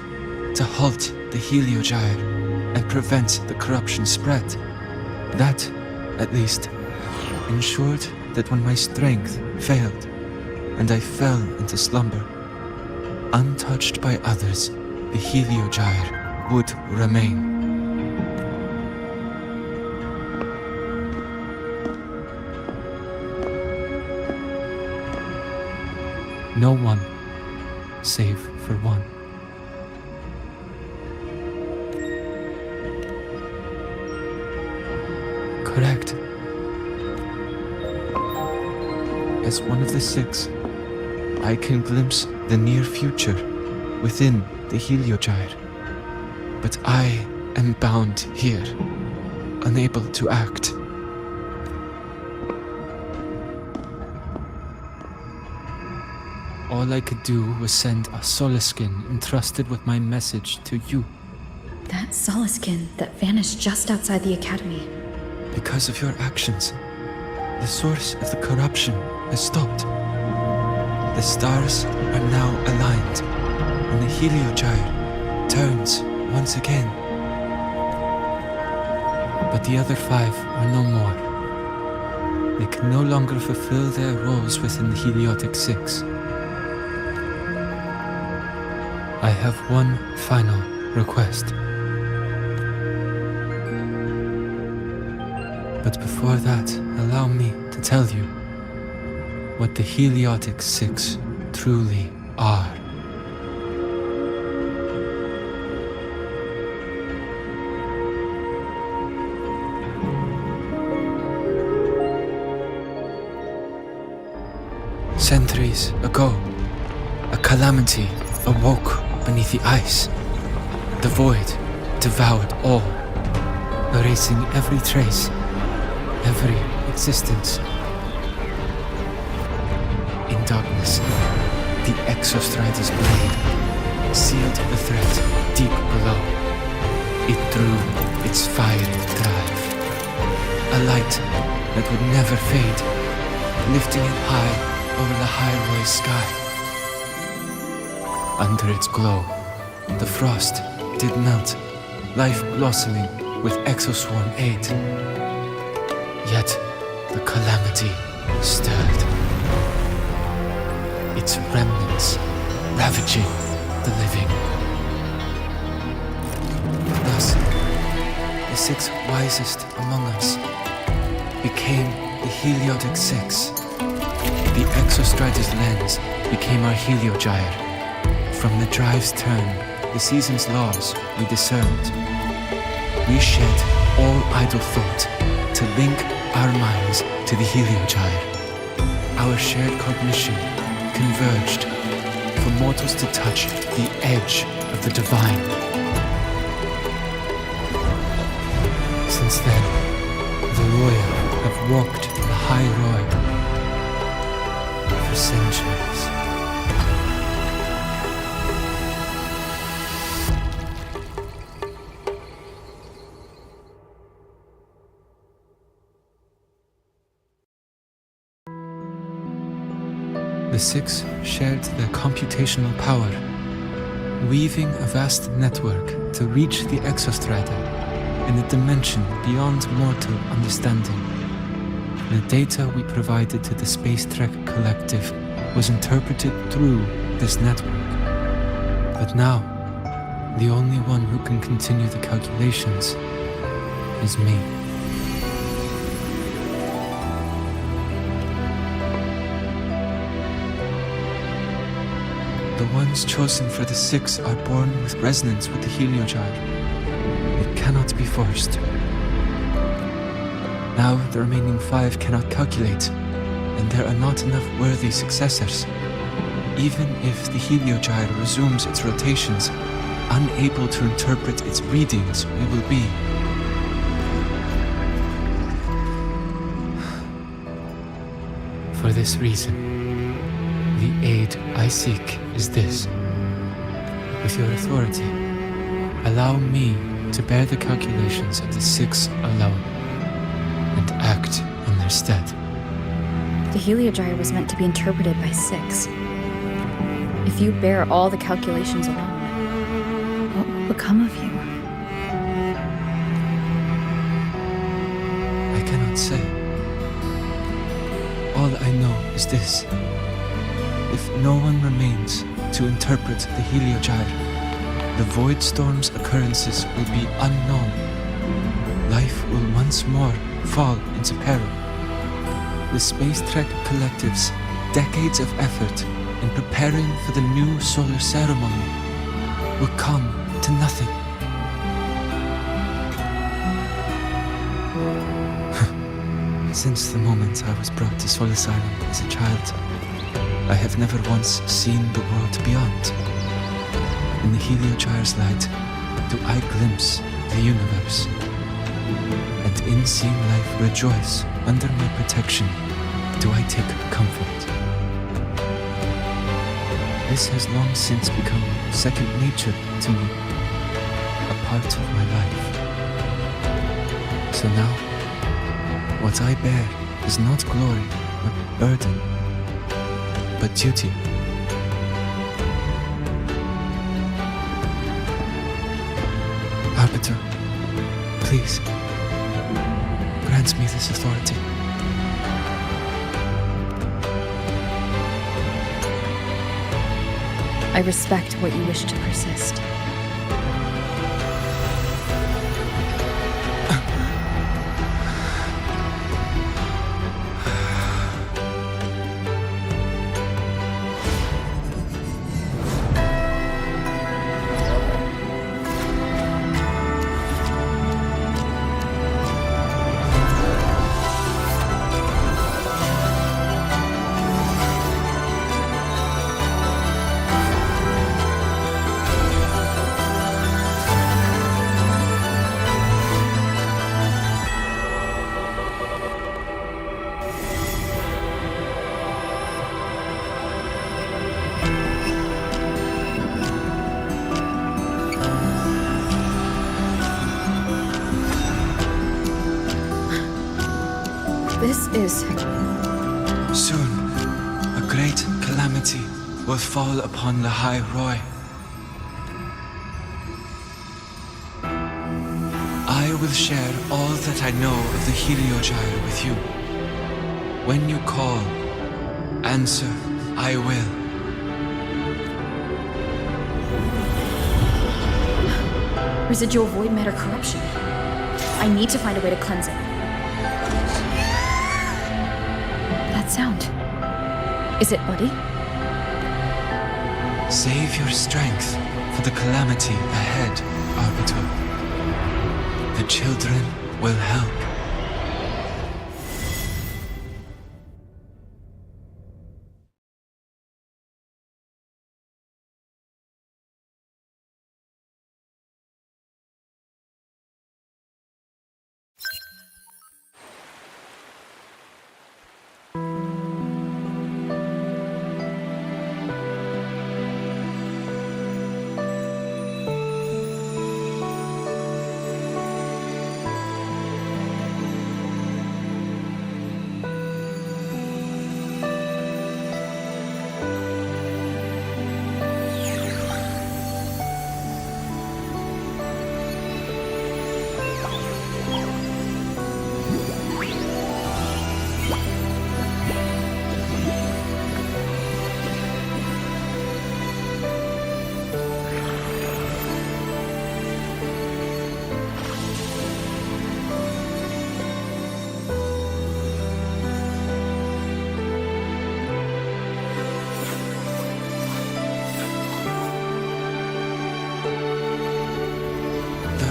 to halt the Heliogyre and prevent the corruption spread. That, at least, ensured that when my strength failed and I fell into slumber, untouched by others, the Heliogyre would remain. No one, save for one. Correct. as one of the six, I can glimpse the near future within the Heliogyre. But I am bound here, unable to act. All I could do was send a Solaskin entrusted with my message to you. That Solaskin that vanished just outside the academy. Because of your actions, the source of the corruption has stopped. The stars are now aligned, and the Heliogyre turns once again. But the other 5 are no more. They can no longer fulfill their roles within the Heliotic Six. I have one final request. But before that, allow me to tell you what the Heliotic Six truly are. Centuries ago, a calamity awoke beneath the ice. The void devoured all, erasing every trace, every existence. In darkness, the Exostrider's blade sealed the threat deep below. It drew its fiery drive, a light that would never fade, lifting it high over the Lahai-Roi sky. Under its glow, the frost did melt, life blossoming with Exoswarm aid. Yet, the calamity stirred, its remnants ravaging the living. Thus, the 6 wisest among us became the Heliotic Six. The Exostrider's lens became our Heliogyre. From the drive's turn, the season's laws we discerned. We shed all idle thought to link our minds to the Heliogyre. Our shared cognition converged for mortals to touch the edge of the divine. Since then, the Royal have walked the Lahai-Roi for centuries. The 6 shared their computational power, weaving a vast network to reach the Exostrider in a dimension beyond mortal understanding. The data we provided to the Space Trek Collective was interpreted through this network. But now, the only one who can continue the calculations is me. The ones chosen for the 6 are born with resonance with the Heliogyre. It cannot be forced. Now the remaining 5 cannot calculate, and there are not enough worthy successors. Even if the Heliogyre resumes its rotations, unable to interpret its readings, we will be. For this reason, the aid I seek is this. With your authority, allow me to bear the calculations of the 6 alone, and act in their stead. The Heliogyre was meant to be interpreted by 6. If you bear all the calculations alone, what will become of you? I cannot say. All I know is this. If no one remains to interpret the Heliogyre, the Void Storm's occurrences will be unknown. Life will once more fall into peril. The Space Trek Collective's decades of effort in preparing for the new solar ceremony will come to nothing. Since the moment I was brought to Solace Island as a child, I have never once seen the world beyond. In the Heliogyre's light, do I glimpse the universe, and in seeing life rejoice under my protection, do I take comfort. This has long since become second nature to me, a part of my life. So now, what I bear is not glory or burden, but duty. Arbiter, please, grant me this authority. I respect what you wish to persist. This is... Soon, a great calamity will fall upon Lahai-Roi. I will share all that I know of the Heliogyre with you. When you call, answer, I will. Residual void matter corruption. I need to find a way to cleanse it. That sound. Is it Buddy? Save your strength for the calamity ahead, Arbiter. The children will help.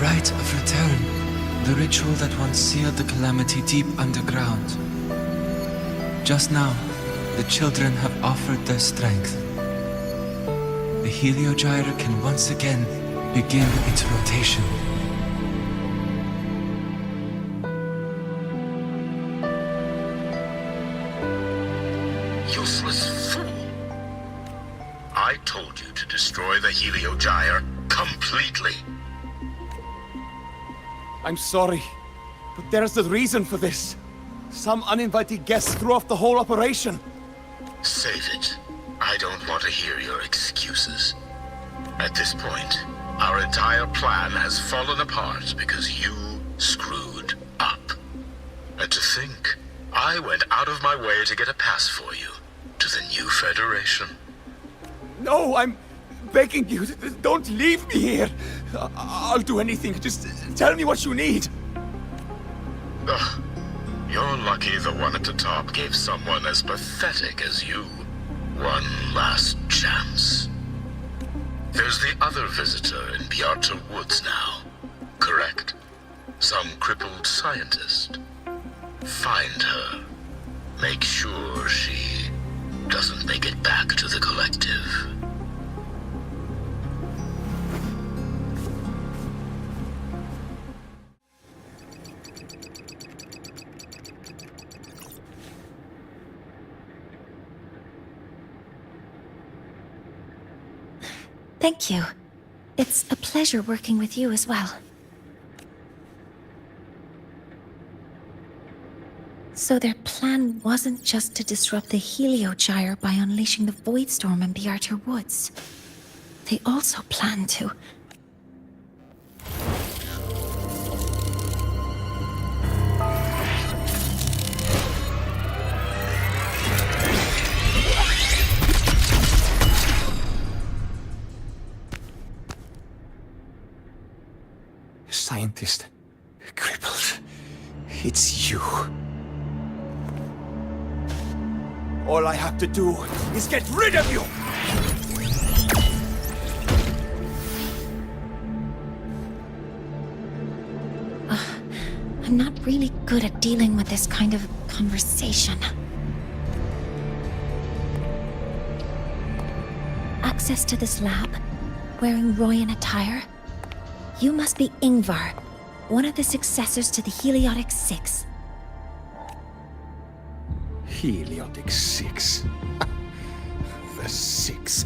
Rite of return, the ritual that once sealed the calamity deep underground. Just now, the children have offered their strength. The Heliogyre can once again begin its rotation. Useless fool! I told you to destroy the Heliogyre completely. I'm sorry, but there's a reason for this. Some uninvited guests threw off the whole operation. Save it. I don't want to hear your excuses. At this point, our entire plan has fallen apart because you screwed up. And to think, I went out of my way to get a pass for you to the new Federation. No, I'm begging you, don't leave me here. I'll do anything, just tell me what you need. Ugh. You're lucky the one at the top gave someone as pathetic as you one last chance. There's the other visitor in Bjarta Woods now, correct? Some crippled scientist. Find her. Make sure she doesn't make it back to the collective. Thank you. It's a pleasure working with you as well. So their plan wasn't just to disrupt the Helio-Gyre by unleashing the Voidstorm in the Outer Woods. They also planned to... Scientist. Crippled. It's you. All I have to do is get rid of you! I'm not really good at dealing with this kind of conversation. Access to this lab? Wearing Royan attire? You must be Ingvar, one of the successors to the Heliotic Six. Heliotic Six. The Six.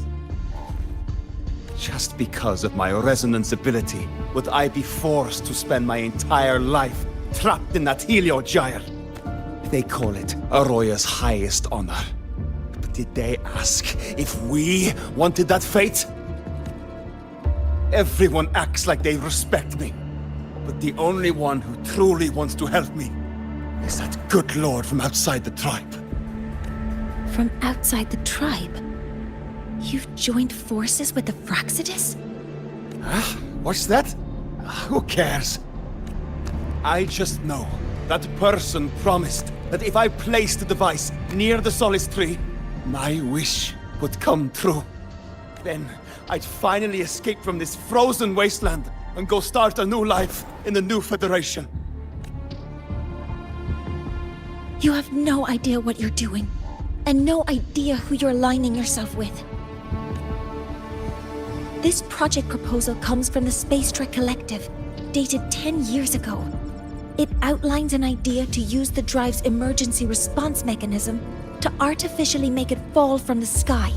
Just because of my resonance ability, would I be forced to spend my entire life trapped in that Helio-Gyre? They call it Aroya's highest honor. But did they ask if we wanted that fate? Everyone acts like they respect me. But the only one who truly wants to help me is that good lord from outside the tribe. From outside the tribe? You've joined forces with the Fraxidus? Huh? What's that? Who cares? I just know that person promised that if I placed the device near the Solace Tree, my wish would come true. Then I'd finally escape from this frozen wasteland and go start a new life in the new Federation. You have no idea what you're doing, and no idea who you're aligning yourself with. This project proposal comes from the Space Trek Collective, dated 10 years ago. It outlines an idea to use the drive's emergency response mechanism to artificially make it fall from the sky.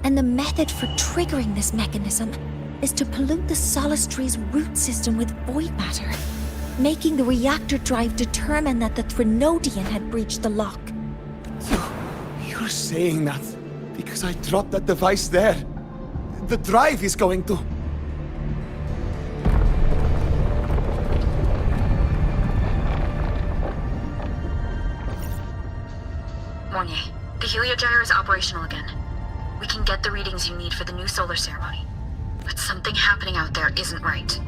And the method for triggering this mechanism is to pollute the Solace Tree's root system with void matter, making the reactor drive determine that the Threnodian had breached the lock. So, you're saying that because I dropped that device there, the drive is going to... Mornier, the Helio-Gyre is operational again. We can get the readings you need for the new solar ceremony. But something happening out there isn't right.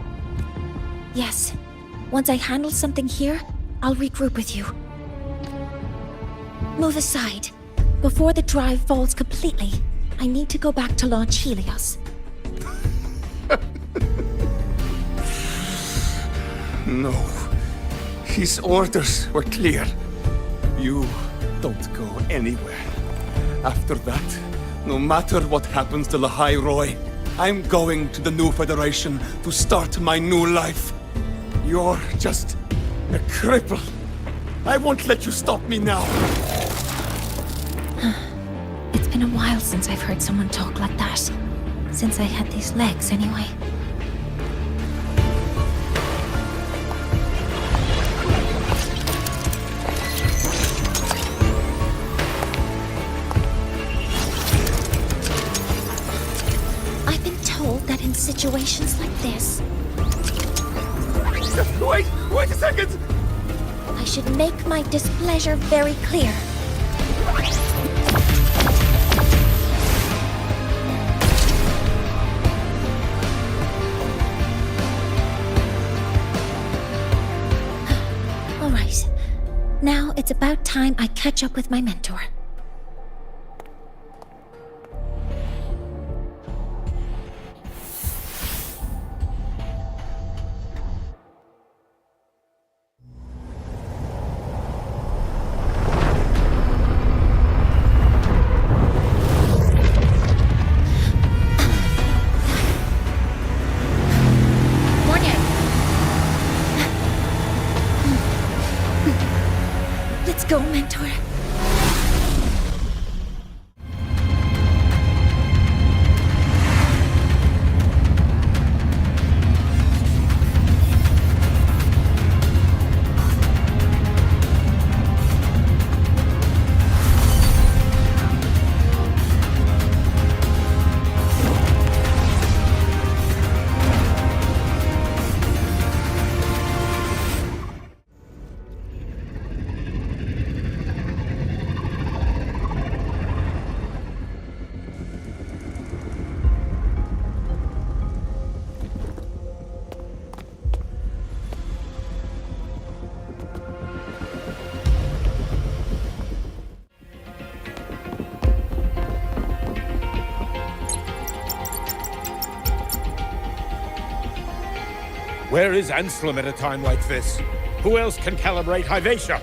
Yes. Once I handle something here, I'll regroup with you. Move aside. Before the drive falls completely, I need to go back to launch Helios. No. His orders were clear. You don't go anywhere. After that, no matter what happens to Lahai-Roi, I'm going to the new Federation to start my new life. You're just a cripple. I won't let you stop me now. It's been a while since I've heard someone talk like that. Since I had these legs, anyway. I've been told that in situations like this... Wait a second! I should make my displeasure very clear. All right. Now it's about time I catch up with my mentor. Where is Anselm at a time like this? Who else can calibrate Hyvatia?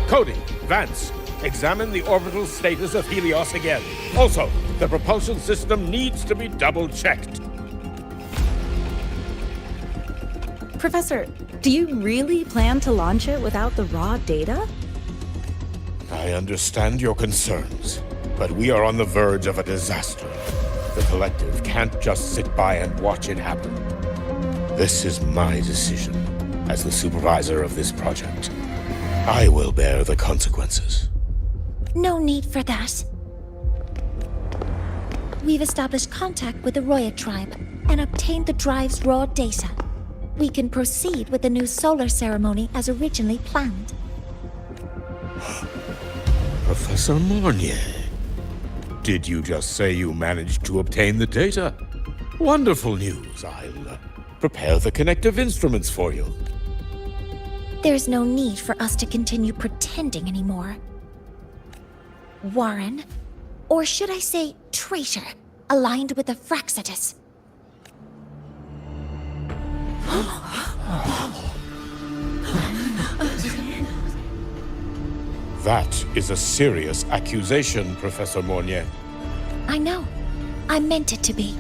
Cody, Vance, examine the orbital status of Helios again. Also, the propulsion system needs to be double-checked. Professor, do you really plan to launch it without the raw data? I understand your concerns, but we are on the verge of a disaster. The Collective can't just sit by and watch it happen. This is my decision as the supervisor of this project. I will bear the consequences. No need for that. We've established contact with the Roya tribe and obtained the drive's raw data. We can proceed with the new solar ceremony as originally planned. Professor Mornier, did you just say you managed to obtain the data? Wonderful news. I'll prepare the connective instruments for you. There's no need for us to continue pretending anymore. Warren, or should I say traitor, aligned with the Fraxitus. That is a serious accusation, Professor Mornier. I know. I meant it to be.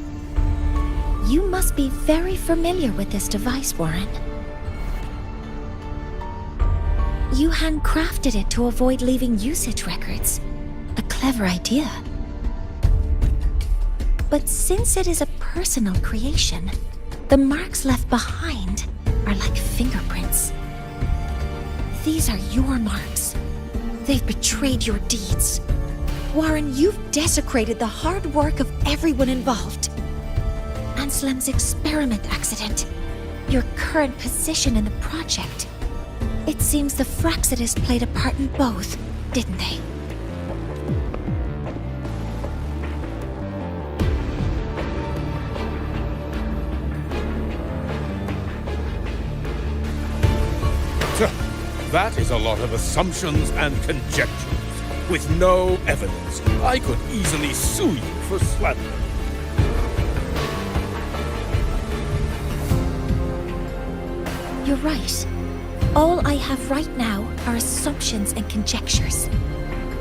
You must be very familiar with this device, Warren. You handcrafted it to avoid leaving usage records. A clever idea. But since it is a personal creation, the marks left behind are like fingerprints. These are your marks. They've betrayed your deeds. Warren, you've desecrated the hard work of everyone involved. Anselm's experiment accident, your current position in the project. It seems the Fraxitus played a part in both, didn't they? That is a lot of assumptions and conjectures, with no evidence. I could easily sue you for slander. You're right. All I have right now are assumptions and conjectures.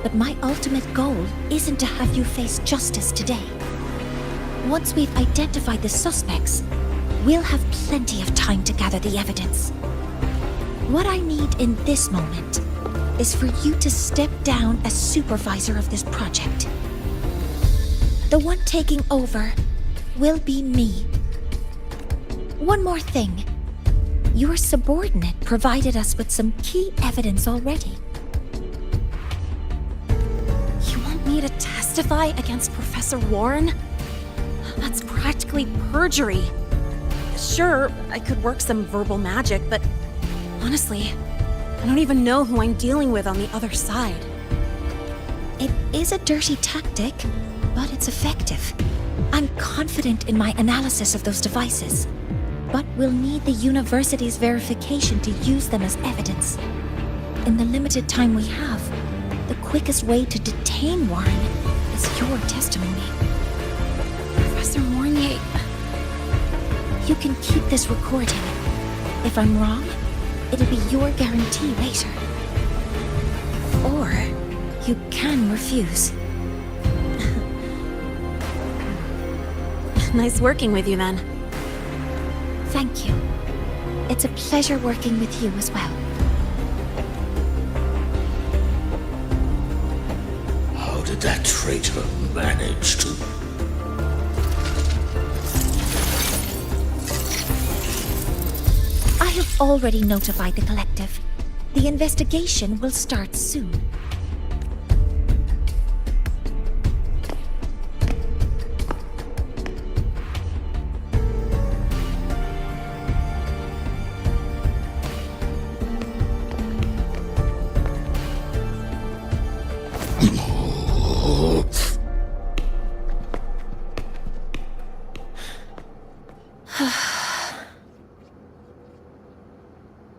But my ultimate goal isn't to have you face justice today. Once we've identified the suspects, we'll have plenty of time to gather the evidence. What I need in this moment is for you to step down as supervisor of this project. The one taking over will be me. One more thing. Your subordinate provided us with some key evidence already. You want me to testify against Professor Warren? That's practically perjury. Sure, I could work some verbal magic, but honestly, I don't even know who I'm dealing with on the other side. It is a dirty tactic, but it's effective. I'm confident in my analysis of those devices, but we'll need the university's verification to use them as evidence. In the limited time we have, the quickest way to detain Warren is your testimony. Professor Mornier... You can keep this recording. If I'm wrong, it'll be your guarantee later. Or you can refuse. Nice working with you then. Thank you. It's a pleasure working with you as well. How did that traitor manage to... I have already notified the Collective. The investigation will start soon.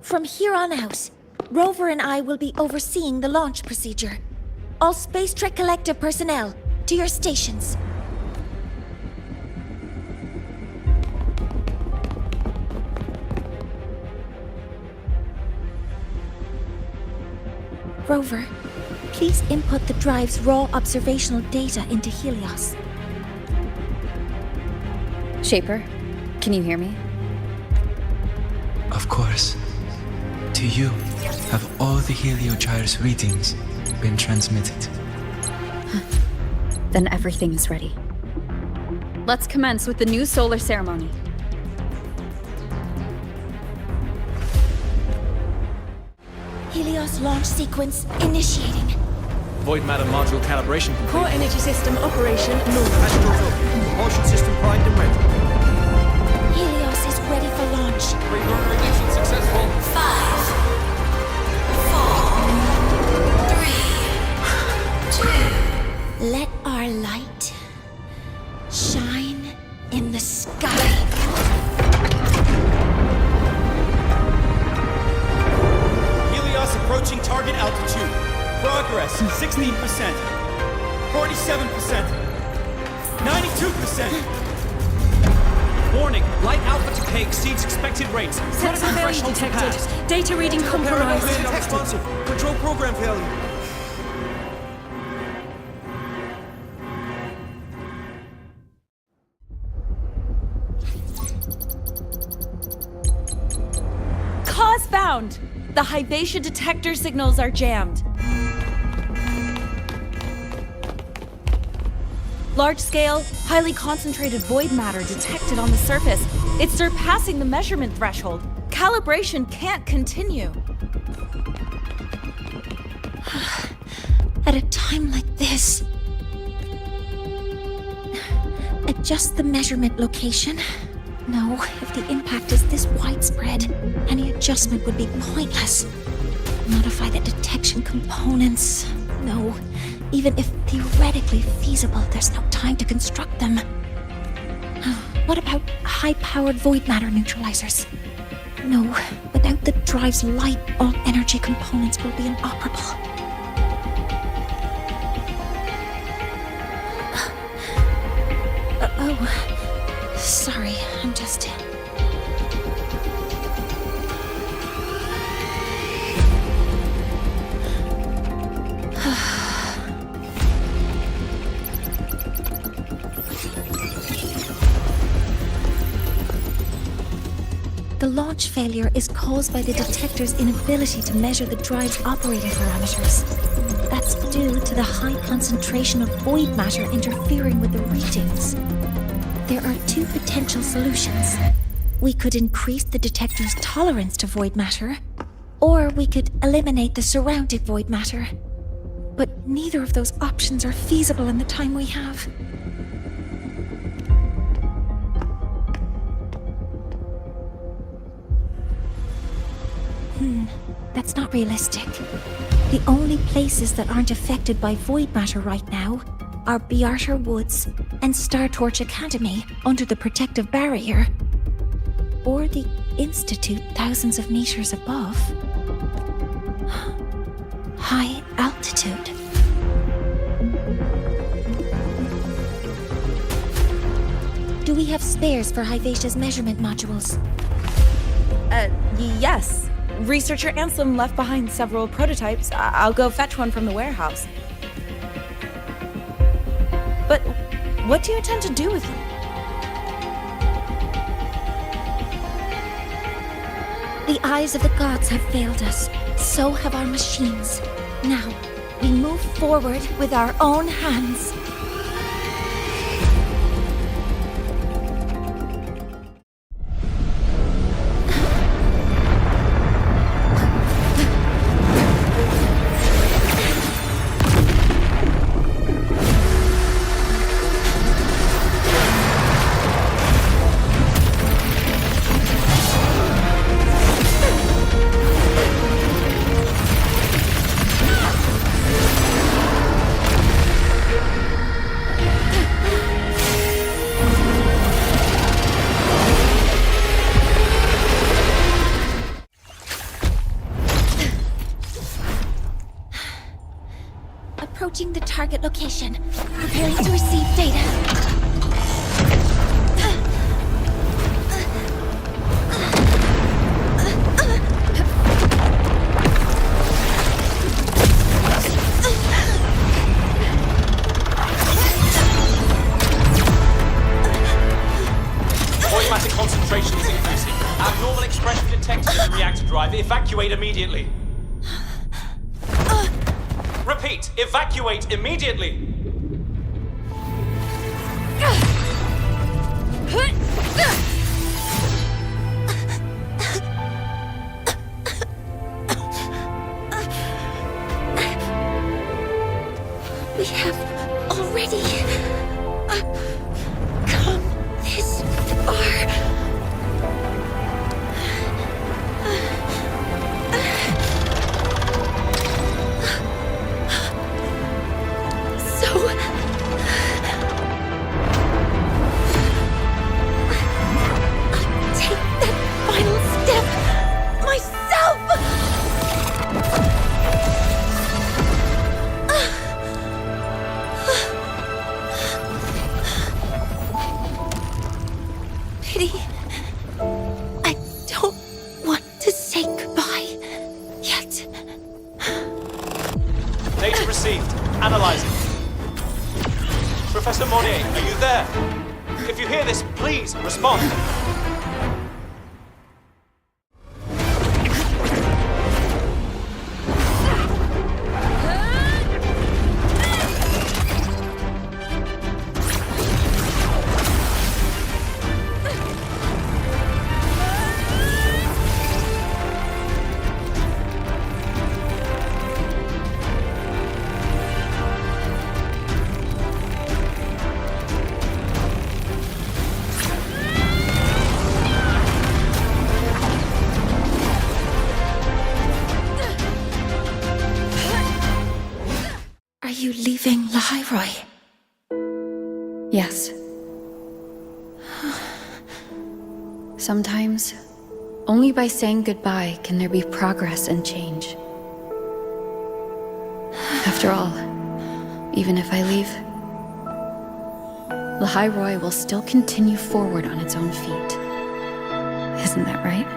From here on out, Rover and I will be overseeing the launch procedure. All Space Trek Collective personnel, to your stations. rover, please input the drive's raw observational data into Helios. Shaper, can you hear me? Of course. To you, have all the Heliogyre's readings been transmitted? Then everything is ready. Let's commence with the new solar ceremony. Helios launch sequence initiating. Void matter module calibration complete. Core energy system operation normal. Passenger's open. Propulsion system primed and ready. Helios is ready for launch. Reburner ignition successful. 5, 4, 3, 2. Let our light shine in the sky. Helios approaching target altitude. Progress 16%. 47%. 92%. Warning, light alpha decay exceeds expected rates. Sensor failure detected. Data reading compromised. Responsive. Control program failure. Cause found! The Hyvatia detector signals are jammed. Large-scale, highly concentrated void matter detected on the surface. It's surpassing the measurement threshold. Calibration can't continue. At a time like this. Adjust the measurement location. No, if the impact is this widespread, any adjustment would be pointless. Modify the detection components. No, even if theoretically feasible, there's no time to construct them. What about high-powered void matter neutralizers? No, without the drive's light, all energy components will be inoperable. Oh, sorry, I'm just... The launch failure is caused by the detector's inability to measure the drive's operating parameters. That's due to the high concentration of void matter interfering with the readings. There are two potential solutions. We could increase the detector's tolerance to void matter, or we could eliminate the surrounding void matter. But neither of those options are feasible in the time we have. That's not realistic. The only places that aren't affected by void matter right now are Bearter Woods and Star Torch Academy under the protective barrier, or the Institute thousands of meters above. High altitude. Do we have spares for Hyvatia's measurement modules? Yes. Researcher Anselm left behind several prototypes. I'll go fetch one from the warehouse. But what do you intend to do with them? The eyes of the gods have failed us. So have our machines. Now, we move forward with our own hands. Approaching the target location. Preparing to receive data. drive. Evacuate immediately. Repeat, evacuate immediately. We have already come this far. I'll take that final step myself. Pity. I don't want to say goodbye yet. Data received. Analyzing. Professor Monnier, are you there? If you hear this, please respond. Are you leaving Lahai-Roi? Yes. Sometimes, only by saying goodbye can there be progress and change. After all, even if I leave, Lahai-Roi will still continue forward on its own feet. Isn't that right?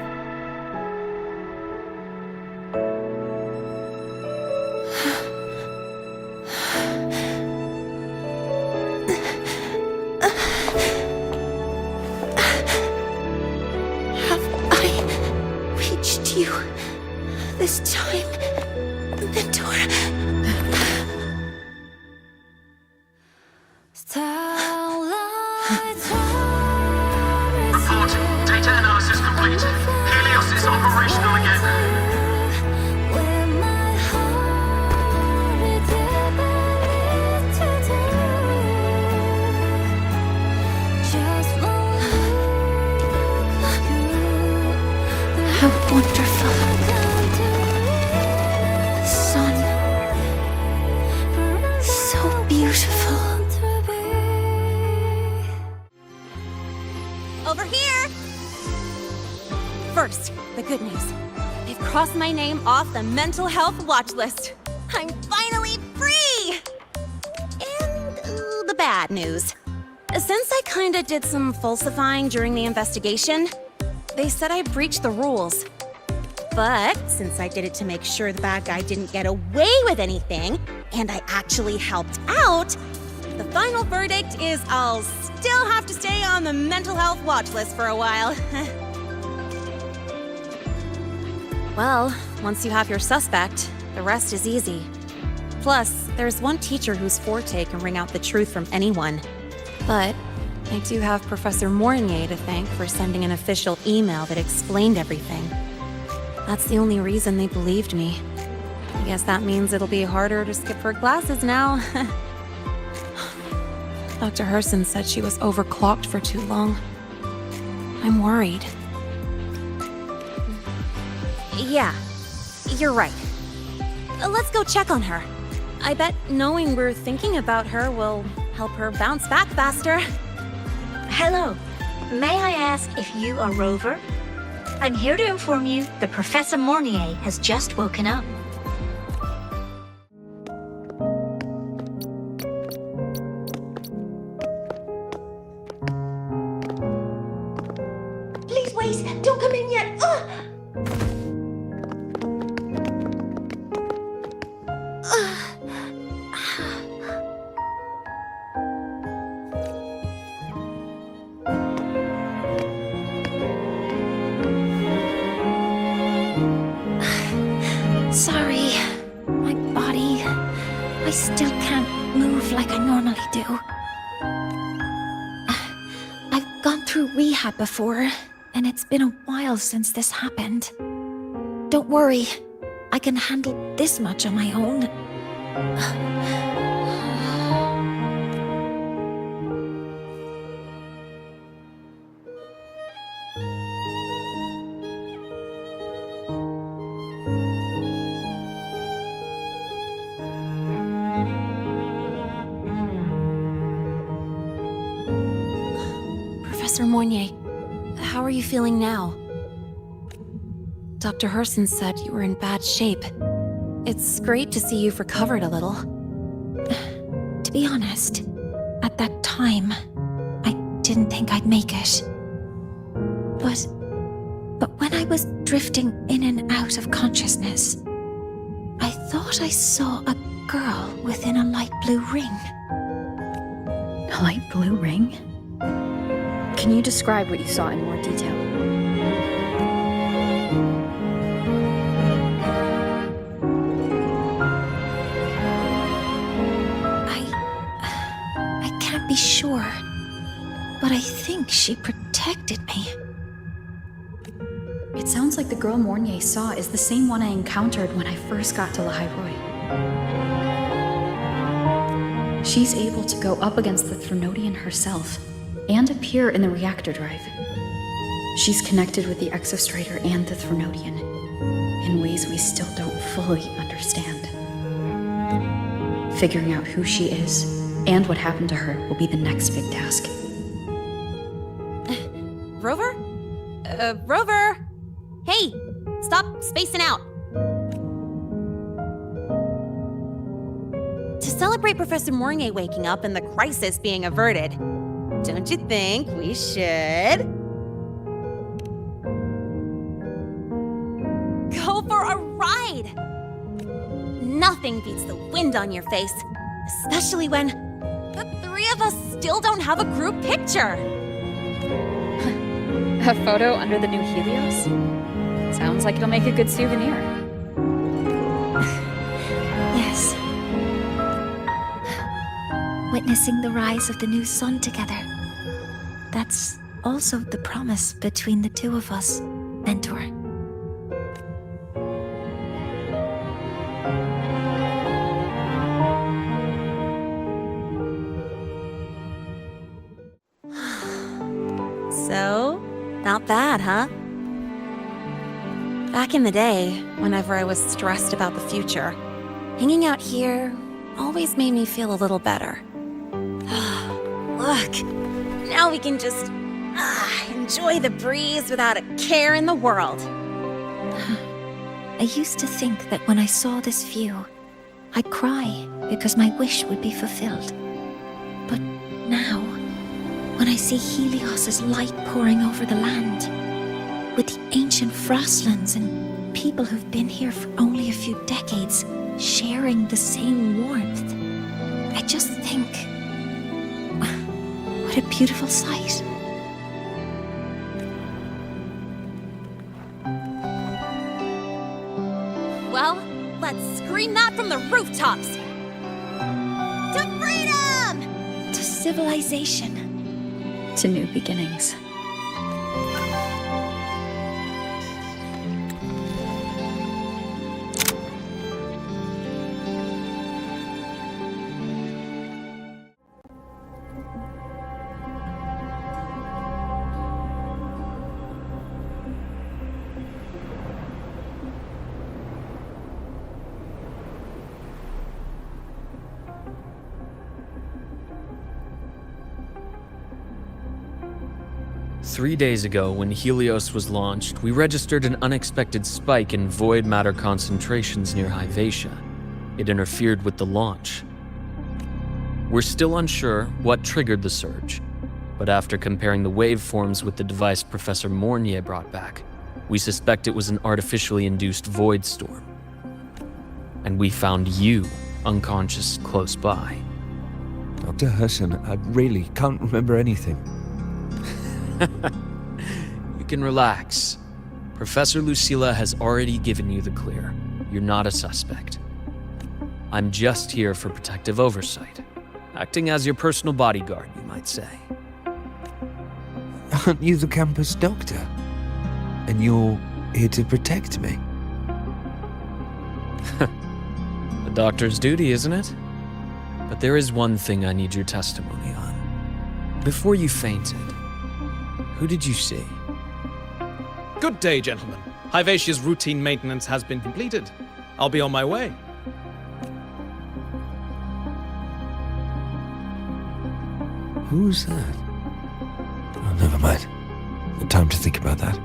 You this time, Mentor. Report. Data analysis complete. Helios is operational again. How wonderful. The sun. So beautiful. Over here! First, the good news. They've crossed my name off the mental health watch list. I'm finally free! And the bad news. Since I kinda did some falsifying during the investigation, they said I breached the rules. But since I did it to make sure the bad guy didn't get away with anything, and I actually helped out, the final verdict is I'll still have to stay on the mental health watch list for a while. Well, once you have your suspect, the rest is easy. Plus, there's one teacher whose forte can wring out the truth from anyone. But I do have Professor Mornier to thank for sending an official email that explained everything. That's the only reason they believed me. I guess that means it'll be harder to skip her classes now. Dr. Herson said she was overclocked for too long. I'm worried. Yeah, you're right. Let's go check on her. I bet knowing we're thinking about her will help her bounce back faster. Hello. May I ask if you are Rover? I'm here to inform you that Professor Mornier has just woken up. Please wait! Don't come in yet! still can't move like I normally do. I've gone through rehab before, and it's been a while since this happened. Don't worry, I can handle this much on my own. Professor Mournier, how are you feeling now? Dr. Herson said you were in bad shape. It's great to see you've recovered a little. To be honest, at that time, I didn't think I'd make it. But when I was drifting in and out of consciousness, I thought I saw a girl within a light blue ring. A light blue ring? Can you describe what you saw in more detail? I can't be sure, but I think she protected me. It sounds like the girl Mournier saw is the same one I encountered when I first got to Lahai-Roi. She's able to go up against the Threnodian herself and appear in the reactor drive. She's connected with the Exostrator and the Threnodian in ways we still don't fully understand. Figuring out who she is and what happened to her will be the next big task. Rover? Rover! Hey! Stop spacing out! To celebrate Professor Mournier waking up and the crisis being averted, don't you think we should go for a ride? Nothing beats the wind on your face, especially when the three of us still don't have a group picture. A photo under the new Helios? Sounds like it'll make a good souvenir. Yes. Witnessing the rise of the new sun together. That's also the promise between the two of us, Mentor. So, not bad, huh? Back in the day, whenever I was stressed about the future, hanging out here always made me feel a little better. Look, now we can just enjoy the breeze without a care in the world. I used to think that when I saw this view, I'd cry because my wish would be fulfilled. But now, when I see Helios's light pouring over the land, with the ancient frostlands and people who've been here for only a few decades sharing the same warmth, I just think, what a beautiful sight. Well, let's scream that from the rooftops! To freedom! To civilization. To new beginnings. Three days ago, when Helios was launched, we registered an unexpected spike in void matter concentrations near Hyvatia. It interfered with the launch. We're still unsure what triggered the surge, but after comparing the waveforms with the device Professor Mournier brought back, we suspect it was an artificially induced void storm. And we found you unconscious close by. Dr. Herson, I really can't remember anything. You can relax. Professor Lucilla has already given you the clear. You're not a suspect. I'm just here for protective oversight. Acting as your personal bodyguard, you might say. Aren't you the campus doctor? And you're here to protect me? The doctor's duty, isn't it? But there is one thing I need your testimony on. Before you fainted, who did you see? Good day, gentlemen. Hivacia's routine maintenance has been completed. I'll be on my way. Who's that? Oh, never mind. No time to think about that.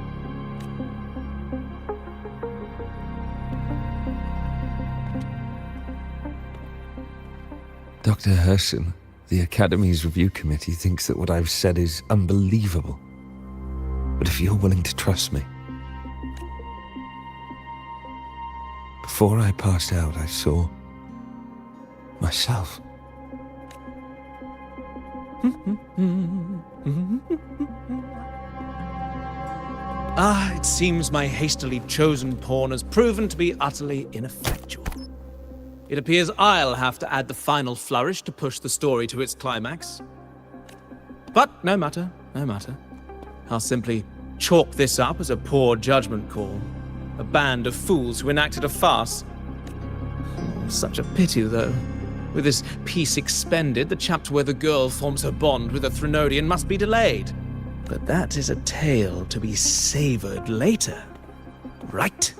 Dr. Herson, the Academy's review committee thinks that what I've said is unbelievable. But if you're willing to trust me... Before I passed out, I saw... myself. It seems my hastily chosen pawn has proven to be utterly ineffectual. It appears I'll have to add the final flourish to push the story to its climax. But no matter, no matter. I'll simply chalk this up as a poor judgment call. A band of fools who enacted a farce. Such a pity, though. With this piece expended, the chapter where the girl forms her bond with a Threnodian must be delayed. But that is a tale to be savored later, right?